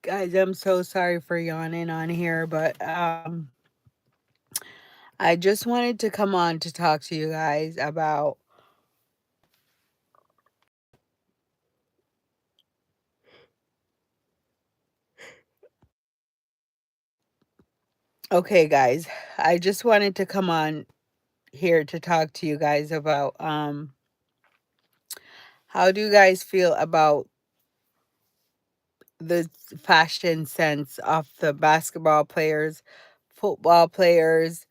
Guys, I'm so sorry for yawning on here, but I just wanted to come on to talk to you guys about okay, guys. I just wanted to come on here to talk to you guys about how do you guys feel about the fashion sense of the basketball players, football players,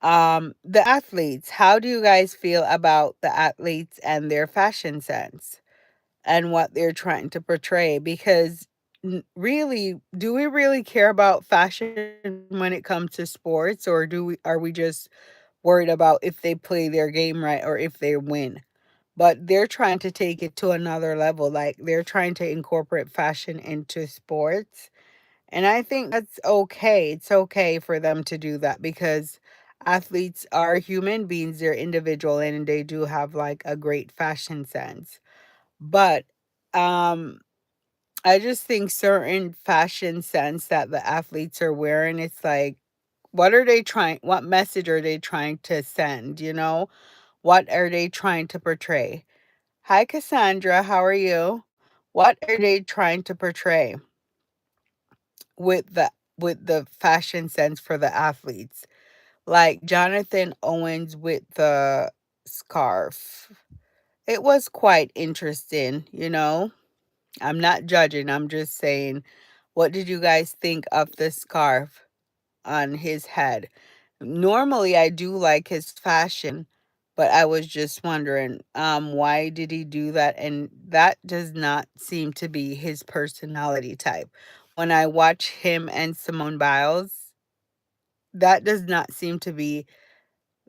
the athletes. How do you guys feel about the athletes and their fashion sense and what they're trying to portray? Because really, do we really care about fashion when it comes to sports, or are we just worried about if they play their game right or if they win? But they're trying to take it to another level. Like they're trying to incorporate fashion into sports. And I think that's okay. It's okay for them to do that because athletes are human beings, they're individual, and they do have like a great fashion sense. But um I just think certain fashion sense that the athletes are wearing, it's like, what message are they trying to send, you know? What are they trying to portray? Hi, Cassandra. How are you? What are they trying to portray with the fashion sense for the athletes? Like Jonathan Owens with the scarf. It was quite interesting, you know? I'm not judging. I'm just saying, what did you guys think of the scarf on his head? Normally, I do like his fashion, but I was just wondering, why did he do that? And that does not seem to be his personality type. When I watch him and Simone Biles, that does not seem to be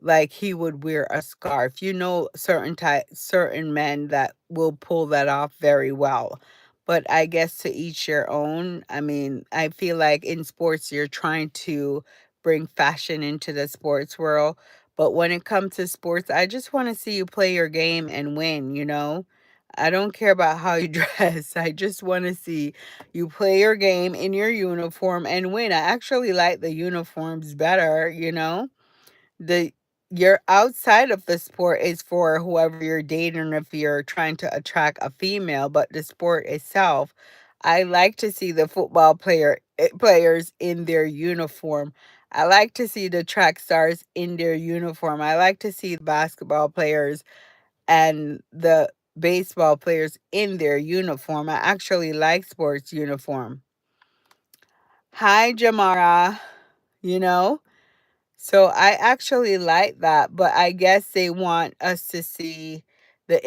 like he would wear a scarf. You know, certain men that will pull that off very well. But I guess to each your own. I mean, I feel like in sports you're trying to bring fashion into the sports world. But when it comes to sports, I just want to see you play your game and win, you know? I don't care about how you dress. I just want to see you play your game in your uniform and win. I actually like the uniforms better, you know? The Your outside of the sport is for whoever you're dating if you're trying to attract a female, but the sport itself, I like to see the players in their uniform. I like to see the track stars in their uniform. I like to see the basketball players and the baseball players in their uniform. I actually like sports uniform. Hi, Jamara. You know, so I actually like that, but I guess they want us to see the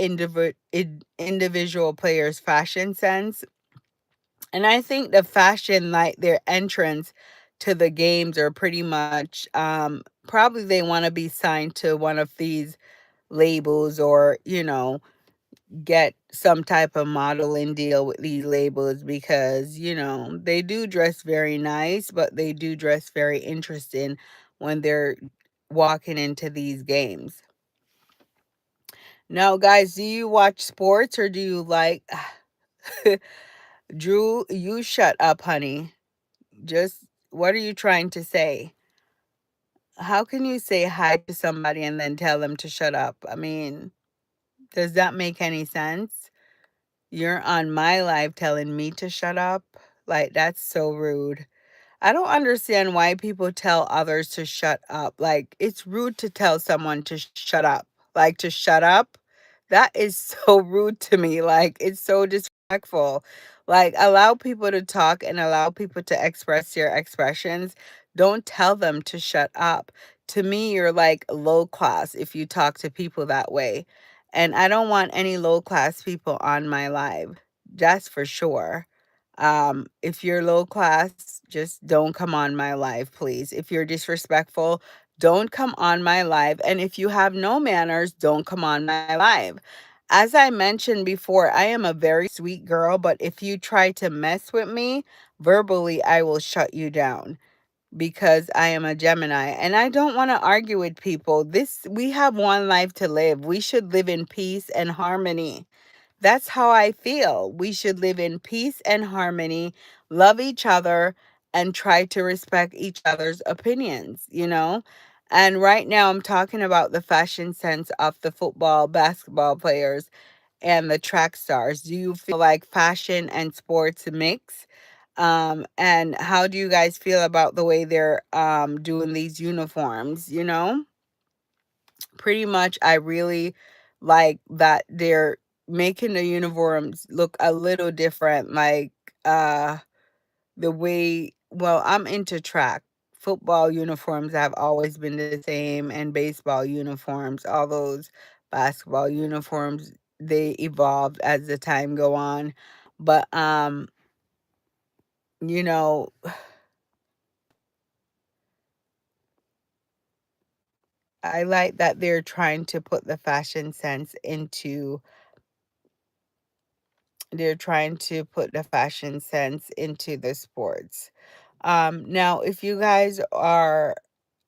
individual player's fashion sense. And I think the fashion, like their entrance to the games, are pretty much probably they want to be signed to one of these labels, or, you know, get some type of modeling deal with these labels because, you know, they do dress very nice, but they do dress very interesting when they're walking into these games. Now, guys, do you watch sports or do you like Drew, you shut up, honey. Just what are you trying to say? How can you say hi to somebody and then tell them to shut up? I mean, does that make any sense? You're on my live telling me to shut up? Like, that's so rude. I don't understand why people tell others to shut up. Like, it's rude to tell someone to shut up. Like, to shut up? That is so rude to me. Like, it's so disrespectful. Like, allow people to talk and allow people to express their expressions. Don't tell them to shut up. To me, you're like low class if you talk to people that way. And I don't want any low class people on my live. That's for sure. If you're low class, just don't come on my live, please. If you're disrespectful, don't come on my live. And if you have no manners, don't come on my live. As I mentioned before, I am a very sweet girl, but if you try to mess with me verbally, I will shut you down because I am a Gemini and I don't want to argue with people. We have one life to live. We should live in peace and harmony. That's how I feel. We should live in peace and harmony, love each other, and try to respect each other's opinions, you know? And right now, I'm talking about the fashion sense of the football, basketball players, and the track stars. Do you feel like fashion and sports mix? And how do you guys feel about the way they're doing these uniforms, you know? Pretty much I really like that they're making the uniforms look a little different, like uh the way, well, I'm into track. Football uniforms have always been the same, and baseball uniforms, all those basketball uniforms, they evolved as the time go on. But you know, I like that they're trying to put the fashion sense into they're trying to put the fashion sense into the sports. Now, if you guys are,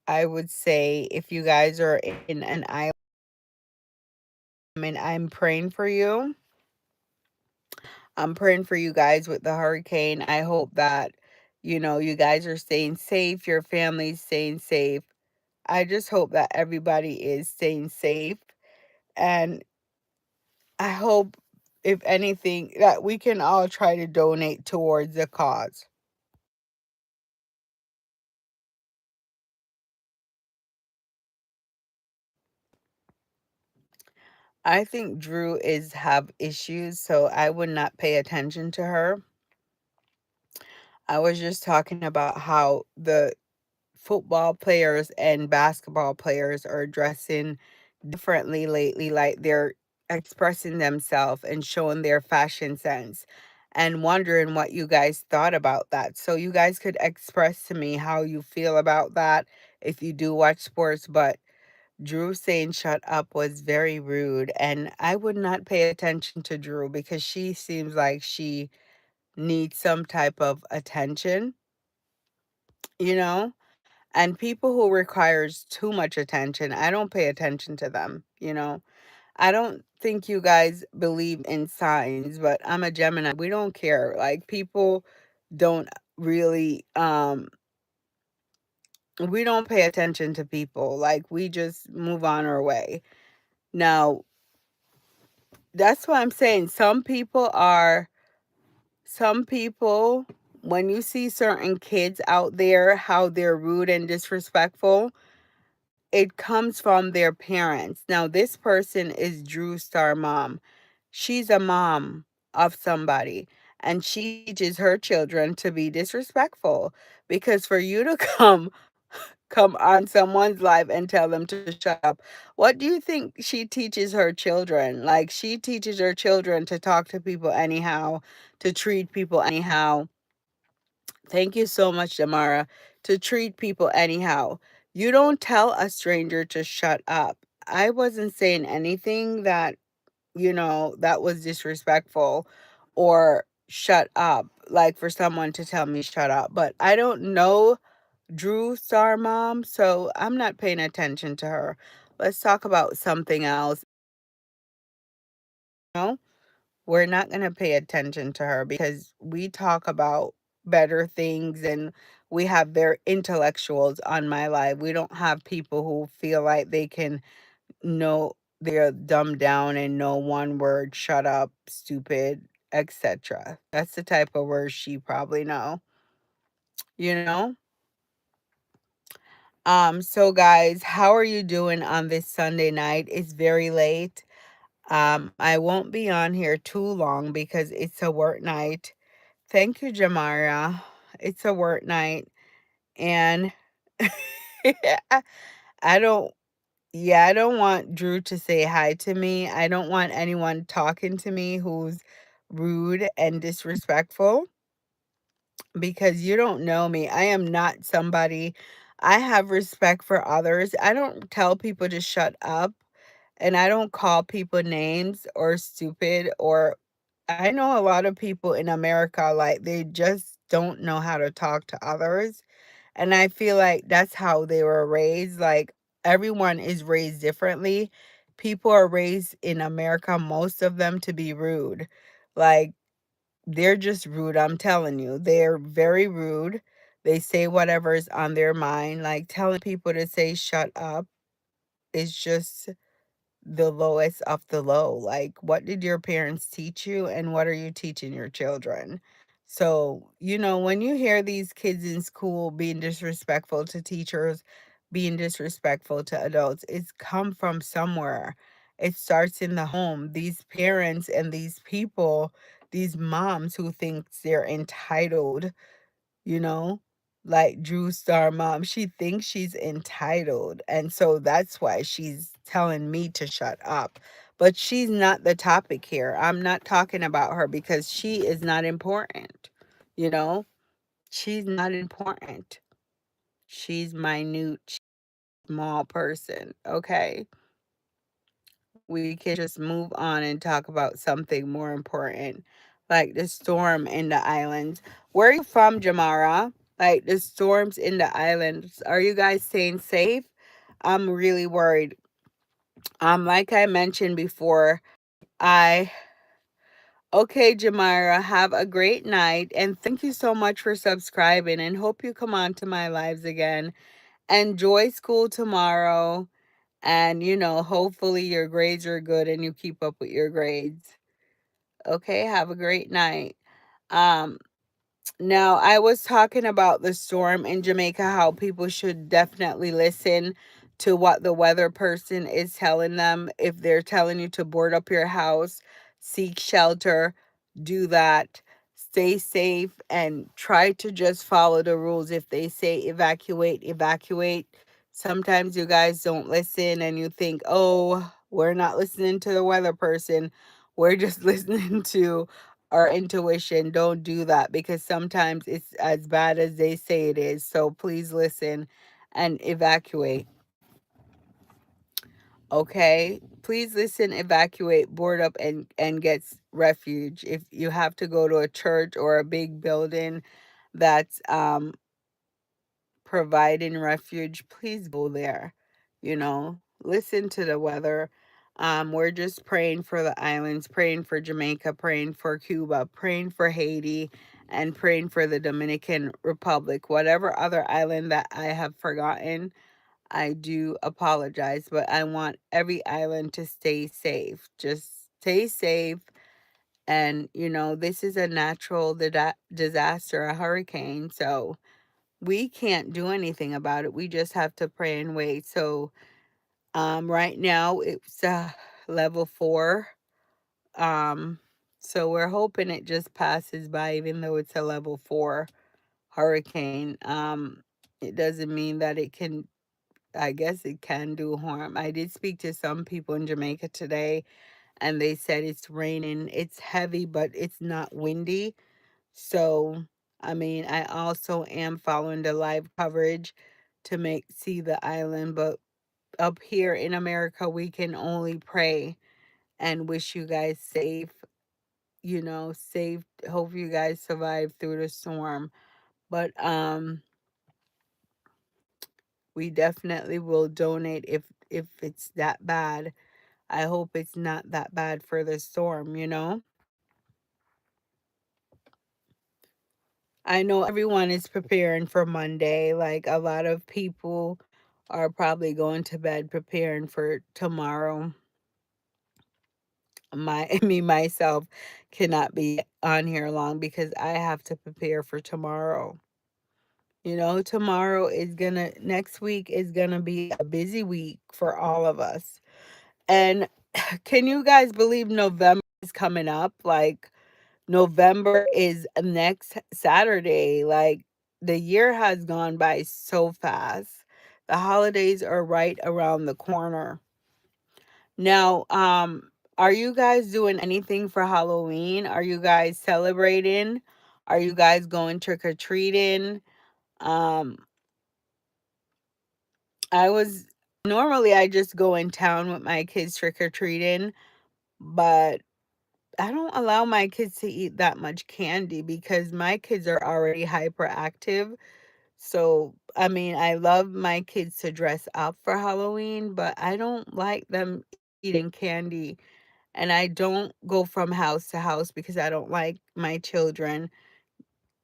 I would say, if you guys are in an island, and I'm praying for you. I'm praying for you guys with the hurricane. I hope that, you guys are staying safe, your family's staying safe. I just hope that everybody is staying safe. And I hope, if anything, that we can all try to donate towards the cause. I think Drew is have issues, so I would not pay attention to her. I was just talking about how the football players and basketball players are dressing differently lately, like they're expressing themselves and showing their fashion sense, and wondering what you guys thought about that. So you guys could express to me how you feel about that if you do watch sports. But Drew saying shut up was very rude, and I would not pay attention to Drew because she seems like she needs some type of attention, you know? And people who requires too much attention, I don't pay attention to them, you know? I don't think you guys believe in signs, but I'm a Gemini. We don't care. Like, people don't really we don't pay attention to people. Like, we just move on our way. Now, that's what I'm saying. Some people, when you see certain kids out there, how they're rude and disrespectful, it comes from their parents. Now, this person is Drew Star mom. She's a mom of somebody, and she teaches her children to be disrespectful, because for you to come on someone's life and tell them to shut up. What do you think she teaches her children? Like, she teaches her children to talk to people anyhow, to treat people anyhow. Thank you so much, Damara. To treat people anyhow. You don't tell a stranger to shut up. I wasn't saying anything that, that was disrespectful or shut up, like for someone to tell me shut up. But I don't know Drew Star Mom, so I'm not paying attention to her. Let's talk about something else. No, we're not going to pay attention to her because we talk about better things, and we have very intellectuals on my life. We don't have people who feel like they can know, they're dumbed down and know one word, shut up, stupid, etc. That's the type of words she probably know, you know? So guys, how are you doing on this Sunday night? It's very late. I won't be on here too long because it's a work night. Thank you, Jamara. It's a work night, and I don't, yeah, I don't want Drew to say hi to me. I don't want anyone talking to me who's rude and disrespectful, because you don't know me. I am not somebody, I have respect for others. I don't tell people to shut up, and I don't call people names or stupid. Or I know a lot of people in America, like, they just don't know how to talk to others. And I feel like that's how they were raised. Like, everyone is raised differently. People are raised in America, most of them, to be rude. Like, they're just rude, I'm telling you. They're very rude. They say whatever's on their mind. Like, telling people to say shut up is just the lowest of the low. Like, what did your parents teach you, and what are you teaching your children? So, when you hear these kids in school being disrespectful to teachers, being disrespectful to adults, it's come from somewhere. It starts in the home. These parents and these people, these moms who think they're entitled, you know, like Drew Star mom, she thinks she's entitled. And so that's why she's telling me to shut up. But she's not the topic here. I'm not talking about her because she is not important. You know, she's not important. She's minute, small person. Okay. We can just move on and talk about something more important, like the storm in the islands. Where are you from, Jamara? Like the storms in the islands. Are you guys staying safe? I'm really worried. Like I mentioned before, I okay, Jamara, have a great night and thank you so much for subscribing and hope you come on to my lives again. Enjoy school tomorrow. And, hopefully your grades are good and you keep up with your grades. Okay, have a great night. Um, Now, I was talking about the storm in Jamaica, how people should definitely listen to what the weather person is telling them. If they're telling you to board up your house, seek shelter, do that. Stay safe and try to just follow the rules. If they say evacuate, evacuate. Sometimes you guys don't listen and you think, oh, we're not listening to the weather person. We're just listening to our intuition. Don't do that because sometimes it's as bad as they say it is. So please listen and evacuate. Okay? Please listen, evacuate, board up and get refuge. If you have to go to a church or a big building that's providing refuge, please go there. Listen to the weather. We're just praying for the islands, praying for Jamaica, praying for Cuba, praying for Haiti, and praying for the Dominican Republic. Whatever other island that I have forgotten, I do apologize, but I want every island to stay safe. Just stay safe. And, this is a natural disaster, a hurricane. So, we can't do anything about it. We just have to pray and wait. So, right now it's level 4. Um, so we're hoping it just passes by, even though it's a level 4 hurricane. It doesn't mean that it can. I guess it can do harm. I did speak to some people in Jamaica today, and they said it's raining. It's heavy, but it's not windy. So, I mean, I also am following the live coverage to make see the island, but up here in America, we can only pray and wish you guys safe, safe. Hope you guys survive through the storm. But we definitely will donate if it's that bad. I hope it's not that bad for the storm. I know everyone is preparing for Monday. Like a lot of people are probably going to bed preparing for tomorrow. Me myself cannot be on here long because I have to prepare for tomorrow. Tomorrow is gonna next week is gonna be a busy week for all of us. And can you guys believe November is coming up? Like November is next Saturday. Like the year has gone by so fast. The holidays are right around the corner. Now, are you guys doing anything for Halloween? Are you guys celebrating? Are you guys going trick or treating? Um, I was normally I just go in town with my kids trick or treating, but I don't allow my kids to eat that much candy because my kids are already hyperactive. So, I mean, I love my kids to dress up for Halloween, but I don't like them eating candy, and I don't go from house to house because I don't like my children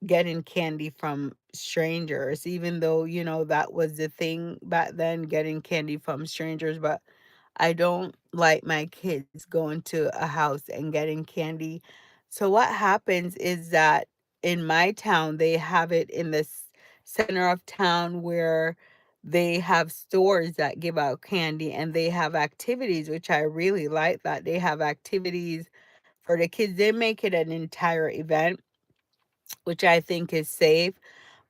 getting candy from strangers, even though, that was the thing back then, getting candy from strangers. But I don't like my kids going to a house and getting candy. So what happens is that in my town, they have it in the center of town where they have stores that give out candy, and they have activities, which I really like that. They have activities for the kids. They make it an entire event, which I think is safe.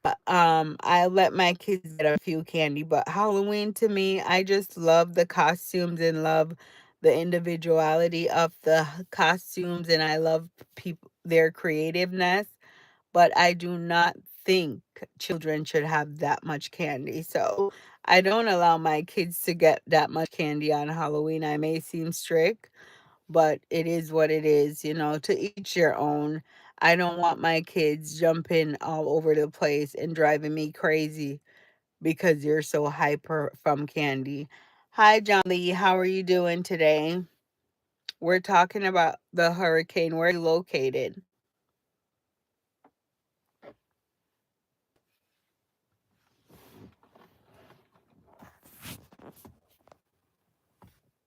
But I let my kids get a few candy. But Halloween, to me, I just love the costumes and love the individuality of the costumes, and I love people, their creativeness. But I do not think children should have that much candy. So I don't allow my kids to get that much candy on Halloween. I may seem strict, but it is what it is, to each your own. I don't want my kids jumping all over the place and driving me crazy because you're so hyper from candy. Hi, John Lee. How are you doing today? We're talking about the hurricane. Where are you located?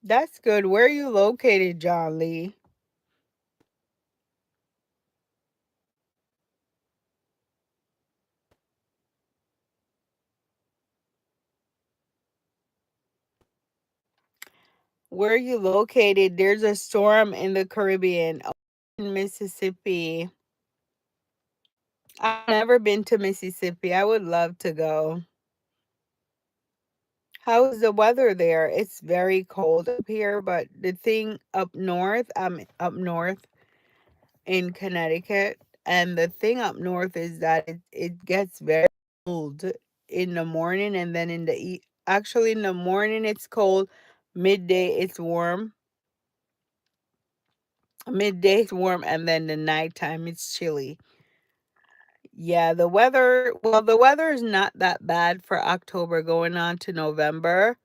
That's good. Where are you located, John Lee? Where are you located? There's a storm in the Caribbean, in Mississippi. I've never been to Mississippi. I would love to go. How's the weather there? It's very cold up here, but the thing up north, I'm up north in Connecticut, and the thing up north is that it gets very cold in the morning, and then actually in the morning it's cold, midday it's warm, midday it's warm, and then the nighttime it's chilly. Yeah, the weather is not that bad for October going on to November.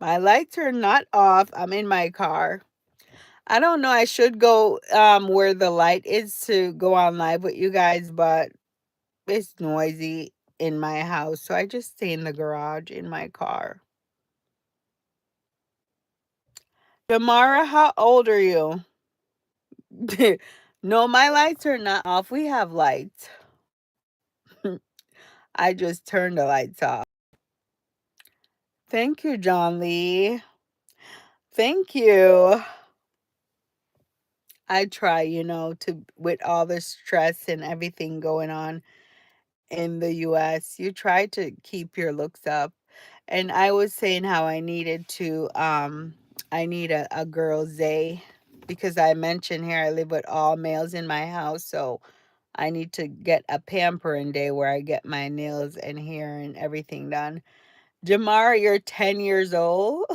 My lights are not off. I'm in my car. I don't know. I should go where the light is to go on live with you guys, but it's noisy in my house, so I just stay in the garage in my car. Damara, how old are you? No, my lights are not off. We have lights. I just turned the lights off. Thank you, John Lee. Thank you. I try, to with all the stress and everything going on in the US, you try to keep your looks up. And I was saying how I need a girl's day, because I mentioned here I live with all males in my house, so I need to get a pampering day where I get my nails and hair and everything done. Jamara, you're 10 years old.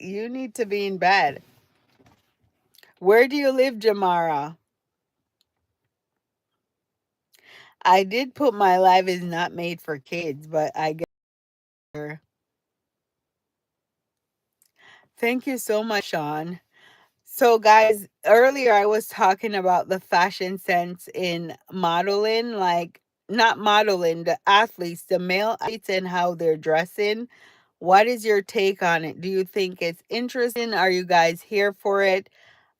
You need to be in bed. Where do you live, Jamara? I did put my life is not made for kids, but I get her. Thank you so much, Sean. So, guys, earlier I was talking about the fashion sense in modeling, like not modeling, the athletes, the male athletes, and how they're dressing. What is your take on it? Do you think it's interesting? Are you guys here for it?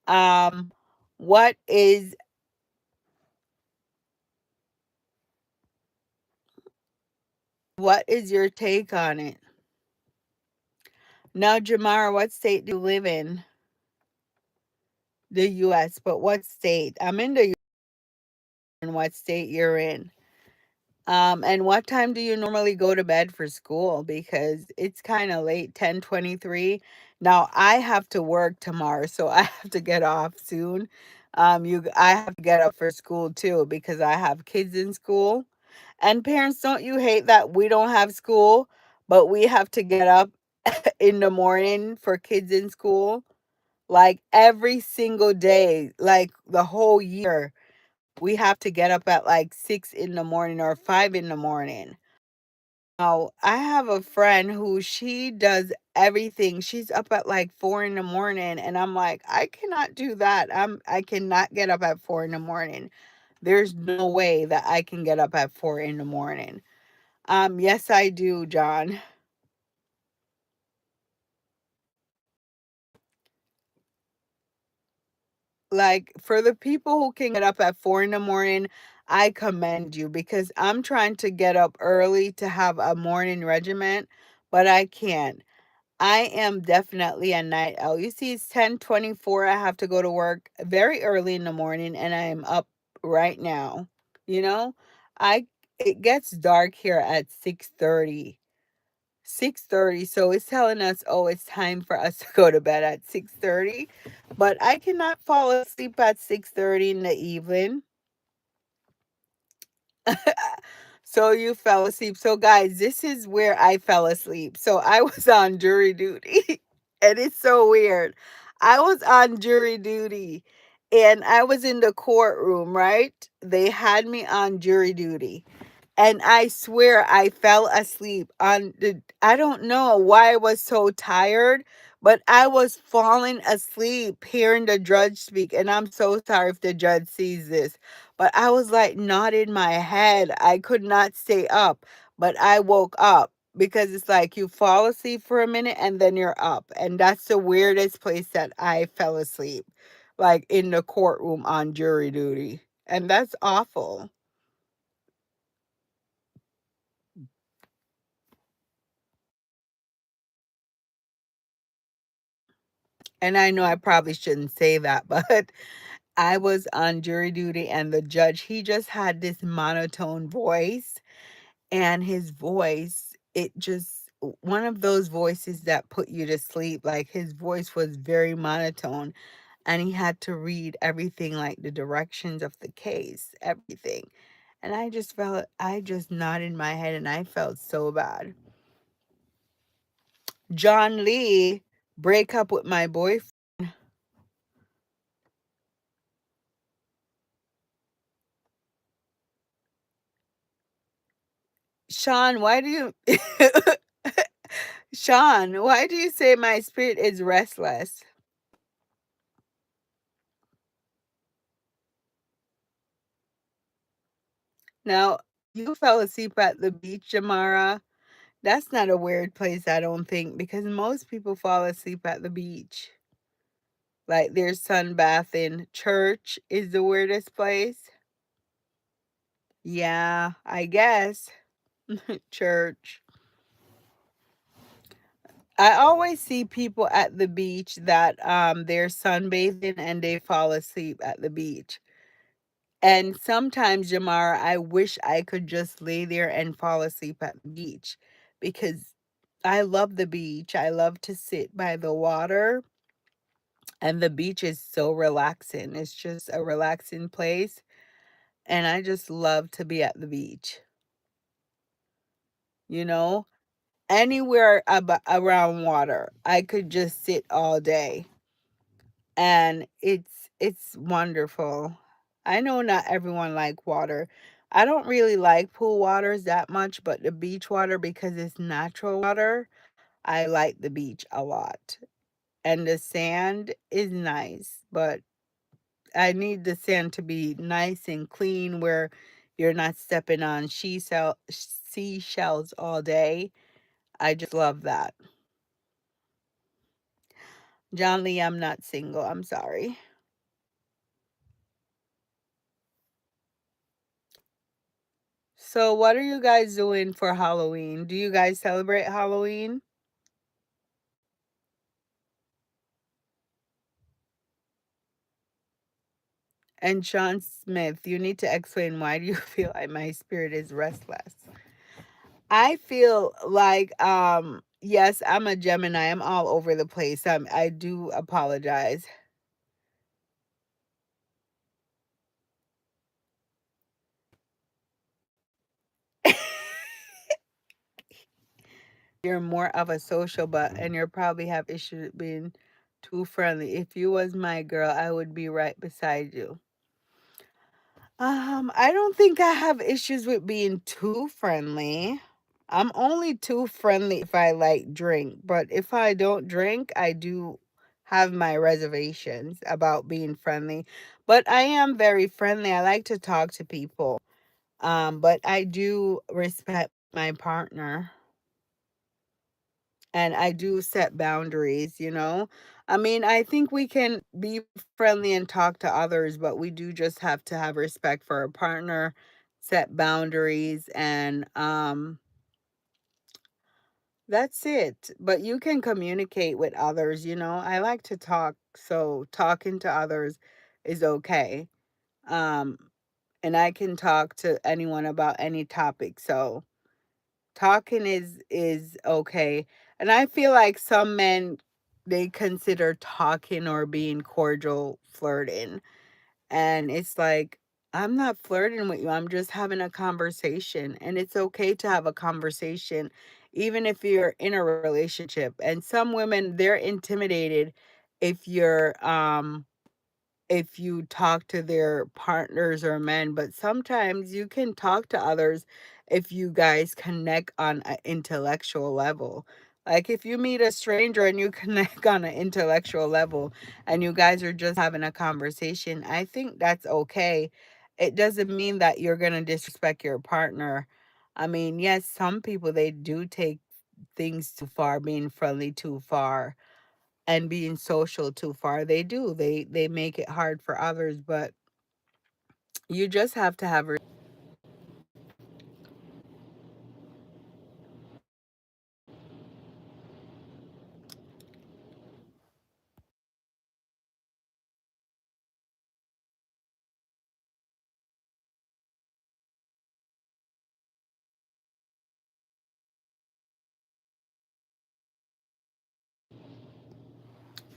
Um, what is what is your take on it? Now, Jamara, what state do you live in? The US, but what state? I'm in the US, and what state you're in. And what time do you normally go to bed for school? Because it's kind of late, 10:23. Now I have to work tomorrow, so I have to get off soon. I have to get up for school too because I have kids in school. And parents, don't you hate that we don't have school, but we have to get up in the morning for kids in school? Like every single day, like the whole year, we have to get up at like 6 in the morning or 5 in the morning. Oh, I have a friend who she does everything. She's up at like 4 in the morning and I'm like, I cannot do that. I cannot get up at 4 in the morning. There's no way that I can get up at 4 in the morning. Yes, I do, John. Like for the people who can get up at 4 in the morning, I commend you because I'm trying to get up early to have a morning regiment, but I can't. I am definitely a night owl. You see, it's 10:24. I have to go to work very early in the morning and I am up right now. You know, I it gets dark here at 6:30. 6:30. So it's telling us, oh, it's time for us to go to bed at 6:30. But I cannot fall asleep at 6:30 in the evening. So you fell asleep. So guys, this is where I fell asleep. So I was on jury duty. And it's so weird. I was on jury duty and I was in the courtroom, right? They had me on jury duty. And I swear I fell asleep on the I don't know why I was so tired, but I was falling asleep hearing the judge speak. And I'm so sorry if the judge sees this, but I was like nodding my head. I could not stay up, but I woke up because it's like you fall asleep for a minute and then you're up. And that's the weirdest place that I fell asleep, like in the courtroom on jury duty. And that's awful. And I know I probably shouldn't say that, but I was on jury duty and the judge, he just had this monotone voice and his voice, it just one of those voices that put you to sleep. Like his voice was very monotone and he had to read everything like the directions of the case, everything. And I just nodded my head and I felt so bad. John Lee break up with my boyfriend. Sean, why do you Sean, why do you say my spirit is restless? Now, you fell asleep at the beach, Jamara. That's not a weird place, I don't think, because most people fall asleep at the beach. Like there's sunbathing. Church is the weirdest place. Yeah, I guess. Church. I always see people at the beach that they're sunbathing and they fall asleep at the beach. And sometimes, Jamara, I wish I could just lay there and fall asleep at the beach because I love the beach. I love to sit by the water, and the beach is so relaxing. It's just a relaxing place, and I just love to be at the beach. You know, anywhere around water, I could just sit all day, and it's wonderful. I know not everyone like water. I don't really like pool waters that much, but the beach water because it's natural water, I like the beach a lot. And the sand is nice, but I need the sand to be nice and clean where you're not stepping on seashells all day. I just love that. John Lee, I'm not single. I'm sorry. So, what are you guys doing for Halloween? Do you guys celebrate Halloween? And Sean Smith, you need to explain why do you feel like my spirit is restless? I feel like yes, I'm a Gemini. I'm all over the place. I do apologize. You're more of a social but and you probably have issues with being too friendly. If you was my girl, I would be right beside you. I don't think I have issues with being too friendly. I'm only too friendly if I like drink, but if I don't drink, I do have my reservations about being friendly. But I am very friendly. I like to talk to people. But I do respect my partner and I do set boundaries, you know? I mean, I think we can be friendly and talk to others, but we do just have to have respect for our partner, set boundaries, and that's it. But you can communicate with others, you know? I like to talk, so talking to others is okay. Um, and I can talk to anyone about any topic, so talking is okay. And I feel like some men, they consider talking or being cordial flirting. And it's like, I'm not flirting with you. I'm just having a conversation. And it's okay to have a conversation, even if you're in a relationship. And some women, they're intimidated if you're if you talk to their partners or men, but sometimes you can talk to others if you guys connect on an intellectual level. Like if you meet a stranger and you connect on an intellectual level and you guys are just having a conversation, I think that's okay. It doesn't mean that you're going to disrespect your partner. I mean, yes, some people they do take things too far, being friendly too far and being social too far. They do. They make it hard for others, but you just have to have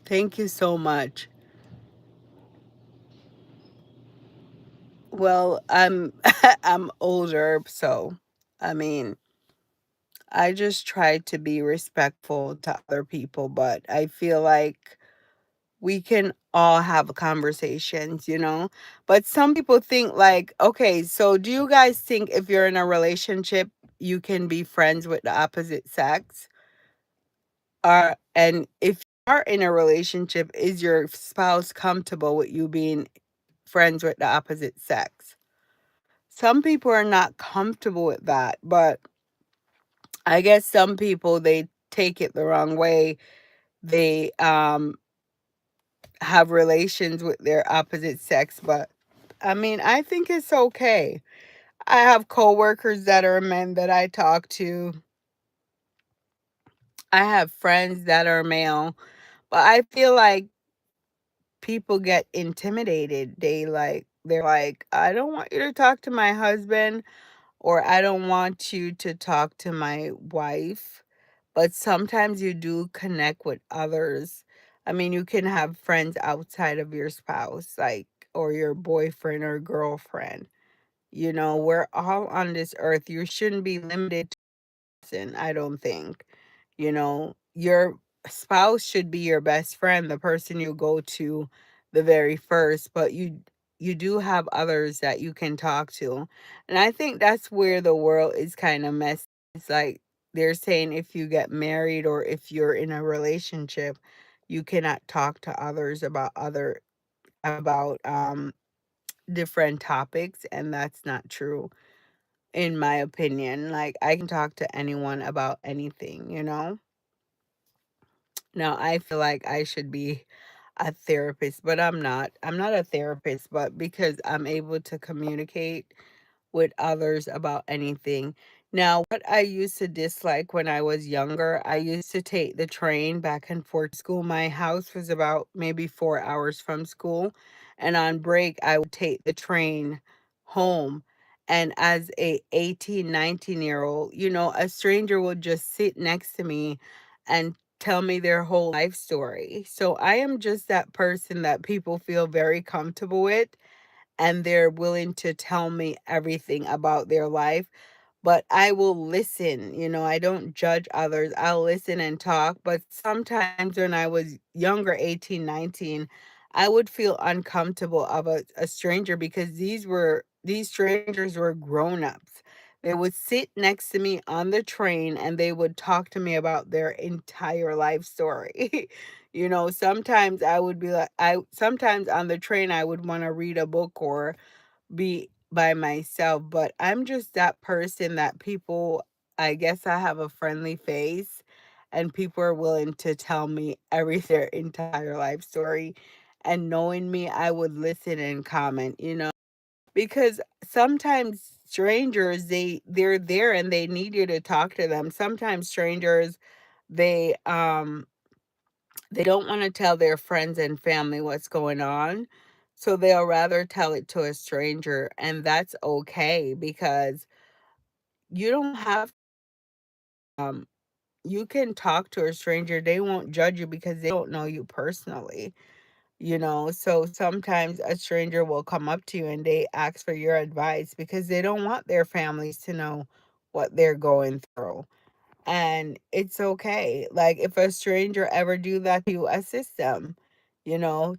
Thank you so much. Well, I'm I'm older, so I mean, I just try to be respectful to other people, but I feel like we can all have conversations, you know? But some people think like, okay, so do you guys think if you're in a relationship, you can be friends with the opposite sex? And if you are in a relationship, is your spouse comfortable with you being friends with the opposite sex? Some people are not comfortable with that, but I guess some people they take it the wrong way. They have relations with their opposite sex, but I mean, I think it's okay. I have coworkers that are men that I talk to. I have friends that are male, but I feel like people get intimidated. They're like, I don't want you to talk to my husband or I don't want you to talk to my wife. But sometimes you do connect with others. I mean, you can have friends outside of your spouse, like or your boyfriend or girlfriend. You know, we're all on this earth. You shouldn't be limited to person, I don't think. You know, your spouse should be your best friend, the person you go to the very first, but you do have others that you can talk to. And I think that's where the world is kind of messy. It's like they're saying if you get married or if you're in a relationship, you cannot talk to others about about different topics, and that's not true in my opinion. Like I can talk to anyone about anything, you know? Now, I feel like I should be a therapist, but I'm not. I'm not a therapist, but because I'm able to communicate with others about anything. Now, what I used to dislike when I was younger, I used to take the train back and forth to school. My house was about maybe 4 hours from school. And on break, I would take the train home. And as a 18, 19-year-old, you know, a stranger would just sit next to me and tell me their whole life story. So I am just that person that people feel very comfortable with and they're willing to tell me everything about their life, but I will listen. You know, I don't judge others. I'll listen and talk. But sometimes when I was younger, 18, 19, I would feel uncomfortable of a stranger because these strangers were grown-ups. They would sit next to me on the train and they would talk to me about their entire life story. Sometimes I would be like, sometimes on the train I would want to read a book or be by myself, but I'm just that person that people, I guess I have a friendly face and people are willing to tell me their entire life story. And knowing me, I would listen and comment, because sometimes strangers, they're there and they need you to talk to them. Sometimes strangers, they they don't want to tell their friends and family what's going on. So they'll rather tell it to a stranger. And that's okay because you don't have, um, you can talk to a stranger. They won't judge you because they don't know you personally. So sometimes a stranger will come up to you and they ask for your advice because they don't want their families to know what they're going through. And it's okay. Like if a stranger ever do that to you, assist them,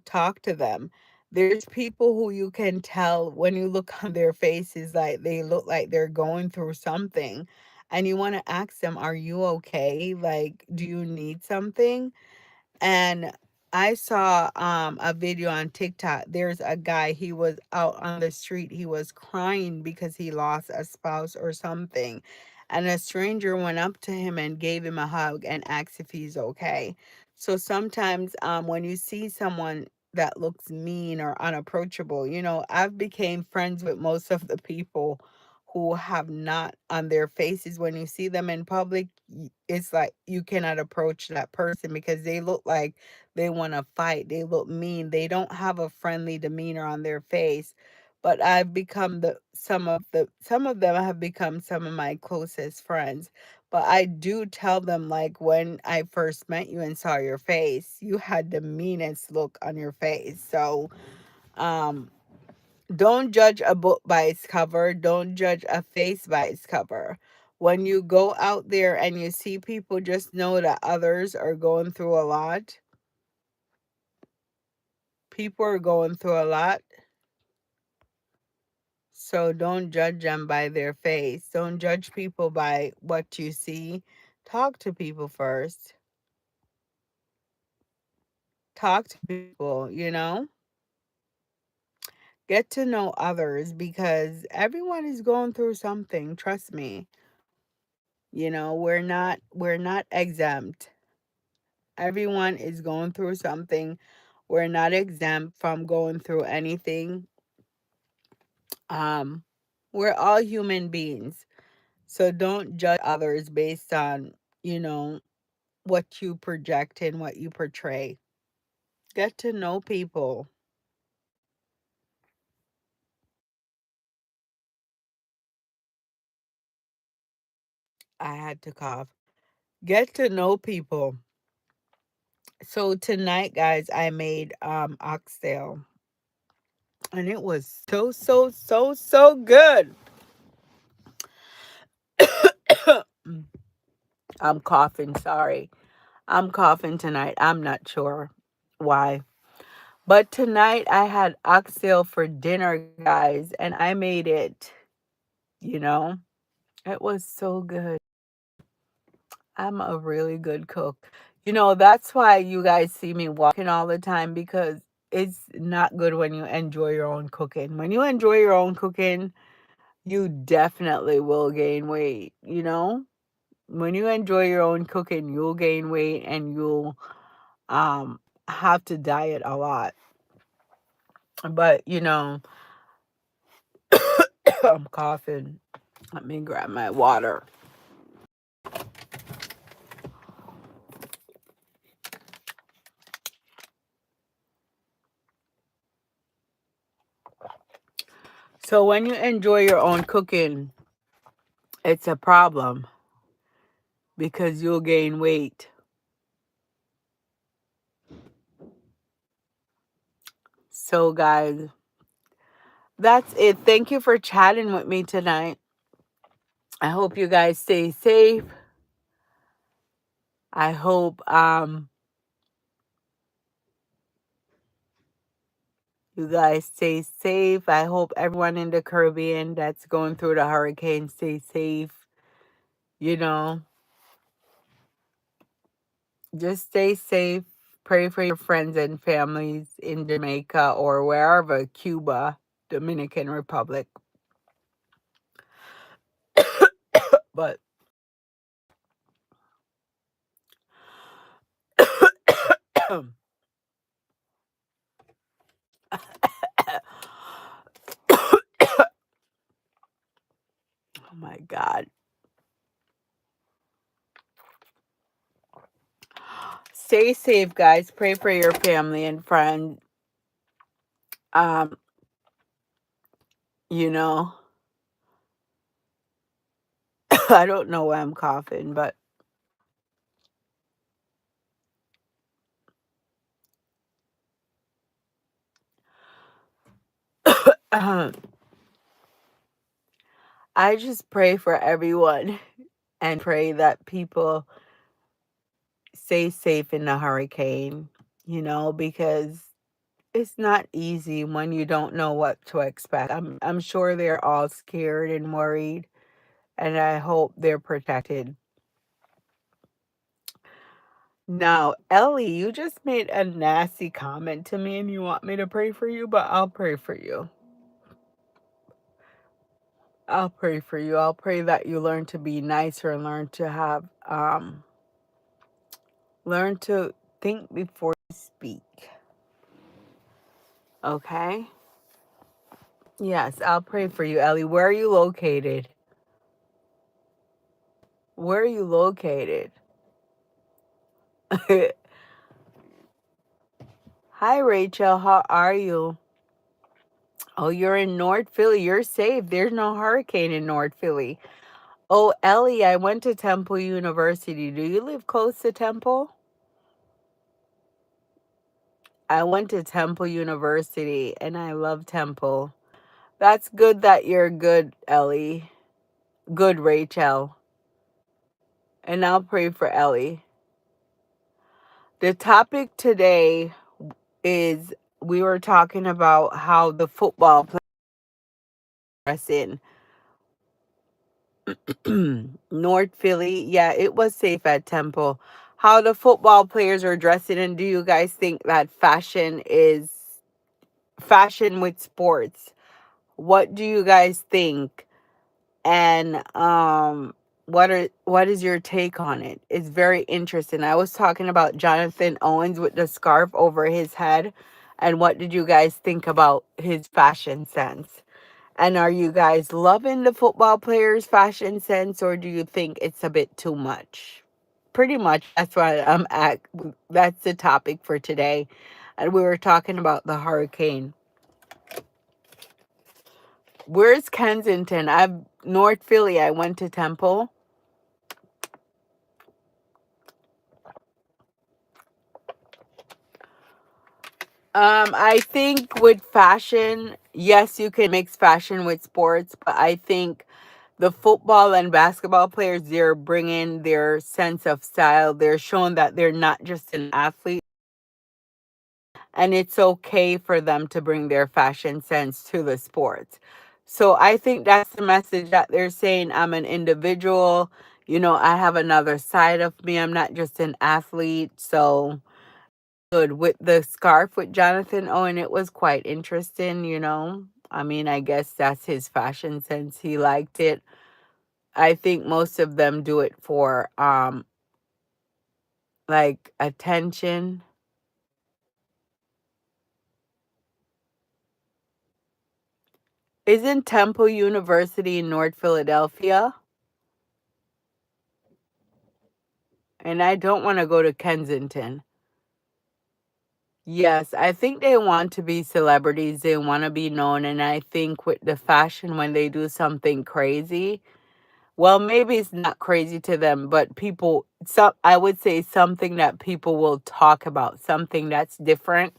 talk to them. There's people who you can tell when you look on their faces, like they look like they're going through something. And you want to ask them, are you okay? Like, do you need something? And I saw a video on TikTok. There's a guy, he was out on the street. He was crying because he lost a spouse or something. And a stranger went up to him and gave him a hug and asked if he's okay. So sometimes when you see someone that looks mean or unapproachable, I've became friends with most of the people who have not on their faces. When you see them in public, it's like you cannot approach that person because they look like they want to fight. They look mean. They don't have a friendly demeanor on their face. But I've become some of them have become some of my closest friends. But I do tell them, like, when I first met you and saw your face, you had the meanest look on your face. So um don't judge a book by its cover. Don't judge a face by its cover. When you go out there and you see people, just know that others are going through a lot. People are going through a lot. So don't judge them by their face. Don't judge people by what you see. Talk to people first. Talk to people, Get to know others because everyone is going through something. Trust me. We're not exempt. Everyone is going through something. We're not exempt from going through anything. Um, we're all human beings. So don't judge others based on, you know, what you project and what you portray. Get to know people. I had to cough. Get to know people. So tonight, guys, I made oxtail and it was so so so so good. I'm coughing, sorry. I'm coughing tonight. I'm not sure why. But tonight I had oxtail for dinner, guys, and I made it, you know. It was so good. I'm a really good cook. That's why you guys see me walking all the time because it's not good when you enjoy your own cooking. When you enjoy your own cooking, you definitely will gain weight. When you enjoy your own cooking, you'll gain weight and you'll um have to diet a lot. But I'm coughing. Let me grab my water. So when you enjoy your own cooking, it's a problem because you'll gain weight. So guys, that's it. Thank you for chatting with me tonight. I hope you guys stay safe. I hope You guys stay safe. I hope everyone in the Caribbean that's going through the hurricane stay safe. You know, just stay safe. Pray for your friends and families in Jamaica or wherever, Cuba, Dominican Republic. But oh my God. Stay safe, guys. Pray for your family and friends. Um, you know, I don't know why I'm coughing, but I just pray for everyone and pray that people stay safe in the hurricane, because it's not easy when you don't know what to expect. I'm sure they're all scared and worried, and I hope they're protected. Now, Ellie, you just made a nasty comment to me and you want me to pray for you, but I'll pray for you. I'll pray for you. I'll pray that you learn to be nicer and learn to think before you speak. Okay? Yes, I'll pray for you, Ellie. Where are you located? Where are you located? Hi, Rachel. How are you? Oh, you're in North Philly. You're safe. There's no hurricane in North Philly. Oh, Ellie, I went to Temple University. Do you live close to Temple? I went to Temple University and I love Temple. That's good that you're good, Ellie. Good, Rachel. And I'll pray for Ellie. The topic today is we were talking about how the football players in North Philly. Yeah, it was safe at Temple. How the football players are dressing, and do you guys think that fashion with sports? What do you guys think? And what is your take on it? It's very interesting. I was talking about Jonathan Owens with the scarf over his head, and what did you guys think about his fashion sense? And are you guys loving the football players' fashion sense, or do you think it's a bit too much? Pretty much that's what I'm at. That's the topic for today. And we were talking about the hurricane. Where's Kensington? I'm North Philly. I went to Temple. I think with fashion, yes, you can mix fashion with sports, but I think the football and basketball players, they're bringing their sense of style. They're showing that they're not just an athlete, and it's okay for them to bring their fashion sense to the sports. So I think that's the message that they're saying. I'm an individual. I have another side of me. I'm not just an athlete. So good with the scarf with Jonathan Owen. It was quite interesting. I mean, I guess that's his fashion sense. He liked it. I think most of them do it for like attention. Isn't Temple University in North Philadelphia? And I don't want to go to Kensington. Yes, I think they want to be celebrities. They want to be known. And I think with the fashion, when they do something crazy, well, maybe it's not crazy to them, but I would say something that people will talk about, something that's different.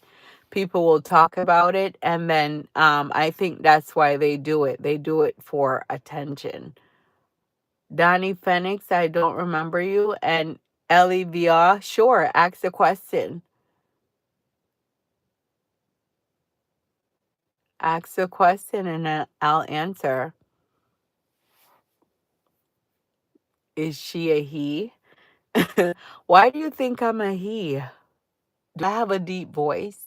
People will talk about it. And then I think that's why they do it. They do it for attention. Donnie Phoenix, I don't remember you. And Ellie VR, sure, ask the question. Ask a question and I'll answer. Is she a he? Why do you think I'm a he? Do I have a deep voice?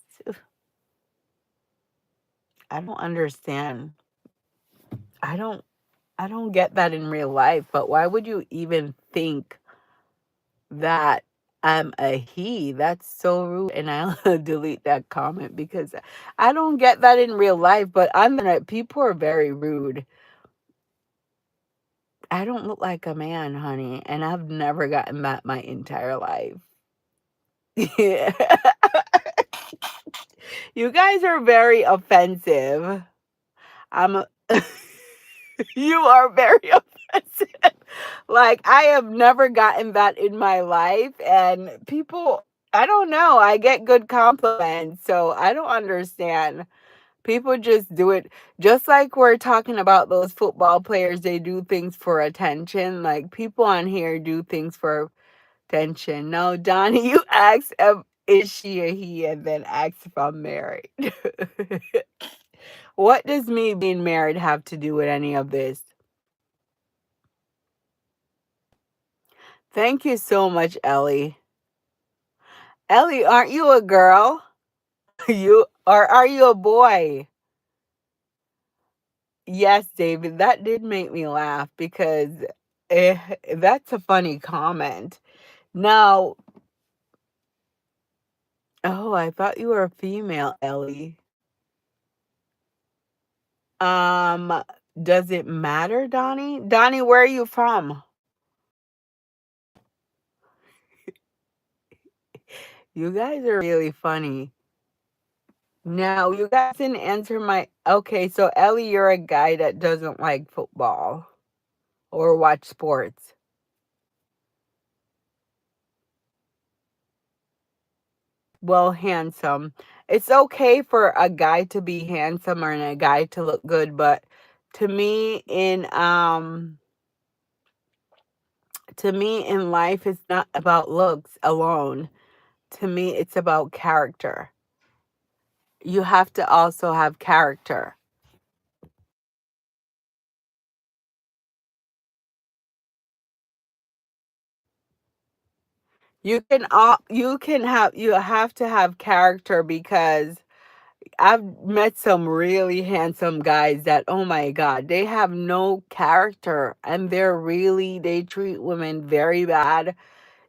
I don't understand. I don't I don't get that in real life, but why would you even think that I'm a he? That's so rude. And I'll delete that comment because I don't get that in real life, but on the internet, people are very rude. I don't look like a man, honey, and I've never gotten that my entire life. Yeah. You guys are very offensive. I'm a You are very offensive. Like, I have never gotten that in my life, and people I don't know, I get good compliments, so I don't understand. People just do it just like we're talking about those football players, they do things for attention, like, people on here do things for attention. No, Donnie, you asked if is she a he, and then asked if I'm married. What does me being married have to do with any of this? Thank you so much, Ellie. Ellie, aren't you a girl? You or are you a boy? Yes, David, that did make me laugh because eh, that's a funny comment. Now, oh, I thought you were a female, Ellie. Um, does it matter, Donnie? Donnie, where are you from? You guys are really funny. Now, you guys didn't answer my. Okay, so Ellie, you're a guy that doesn't like football or watch sports. Well, handsome. It's okay for a guy to be handsome or a guy to look good, but to me in life it's not about looks alone. To me it's about character. You have to also have character. You have to have character because I've met some really handsome guys that, oh my God, they have no character and they treat women very bad.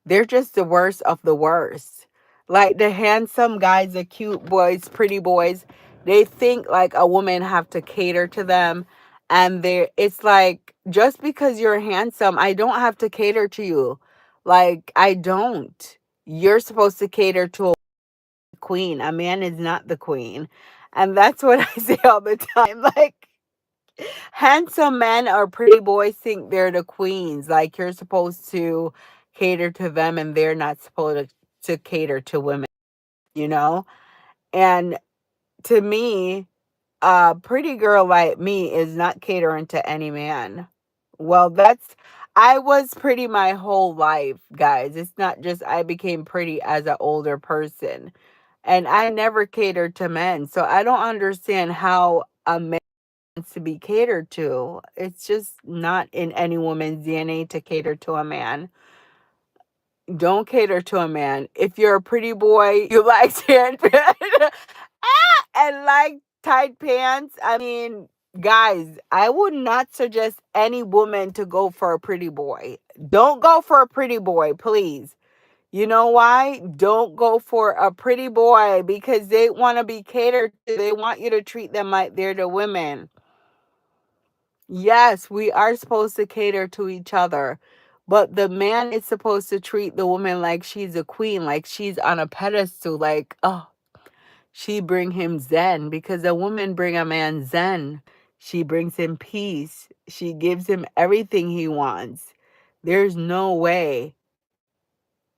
They're just the worst of the worst. Like the handsome guys, the cute boys, pretty boys, they think like a woman have to cater to them. And it's like, just because you're handsome, I don't have to cater to you. Like, I don't. You're supposed to cater to a queen. A man is not the queen. And that's what I say all the time. Like, handsome men or pretty boys think they're the queens. Like, you're supposed to cater to them and they're not supposed to cater to women, you know? And to me, a pretty girl like me is not catering to any man. Well, I was pretty my whole life, guys. It's not just I became pretty as an older person. And I never catered to men. So I don't understand how a man wants to be catered to. It's just not in any woman's DNA to cater to a man. Don't cater to a man. If you're a pretty boy, you like tan and like tight pants. I mean, guys, I would not suggest any woman to go for a pretty boy. Don't go for a pretty boy, please. You know why? Don't go for a pretty boy because they want to be catered to. They want you to treat them like they're the women. Yes, we are supposed to cater to each other. But the man is supposed to treat the woman like she's a queen, like she's on a pedestal, like, oh, she bring him zen because a woman bring a man zen. She brings him peace. She gives him everything he wants. There's no way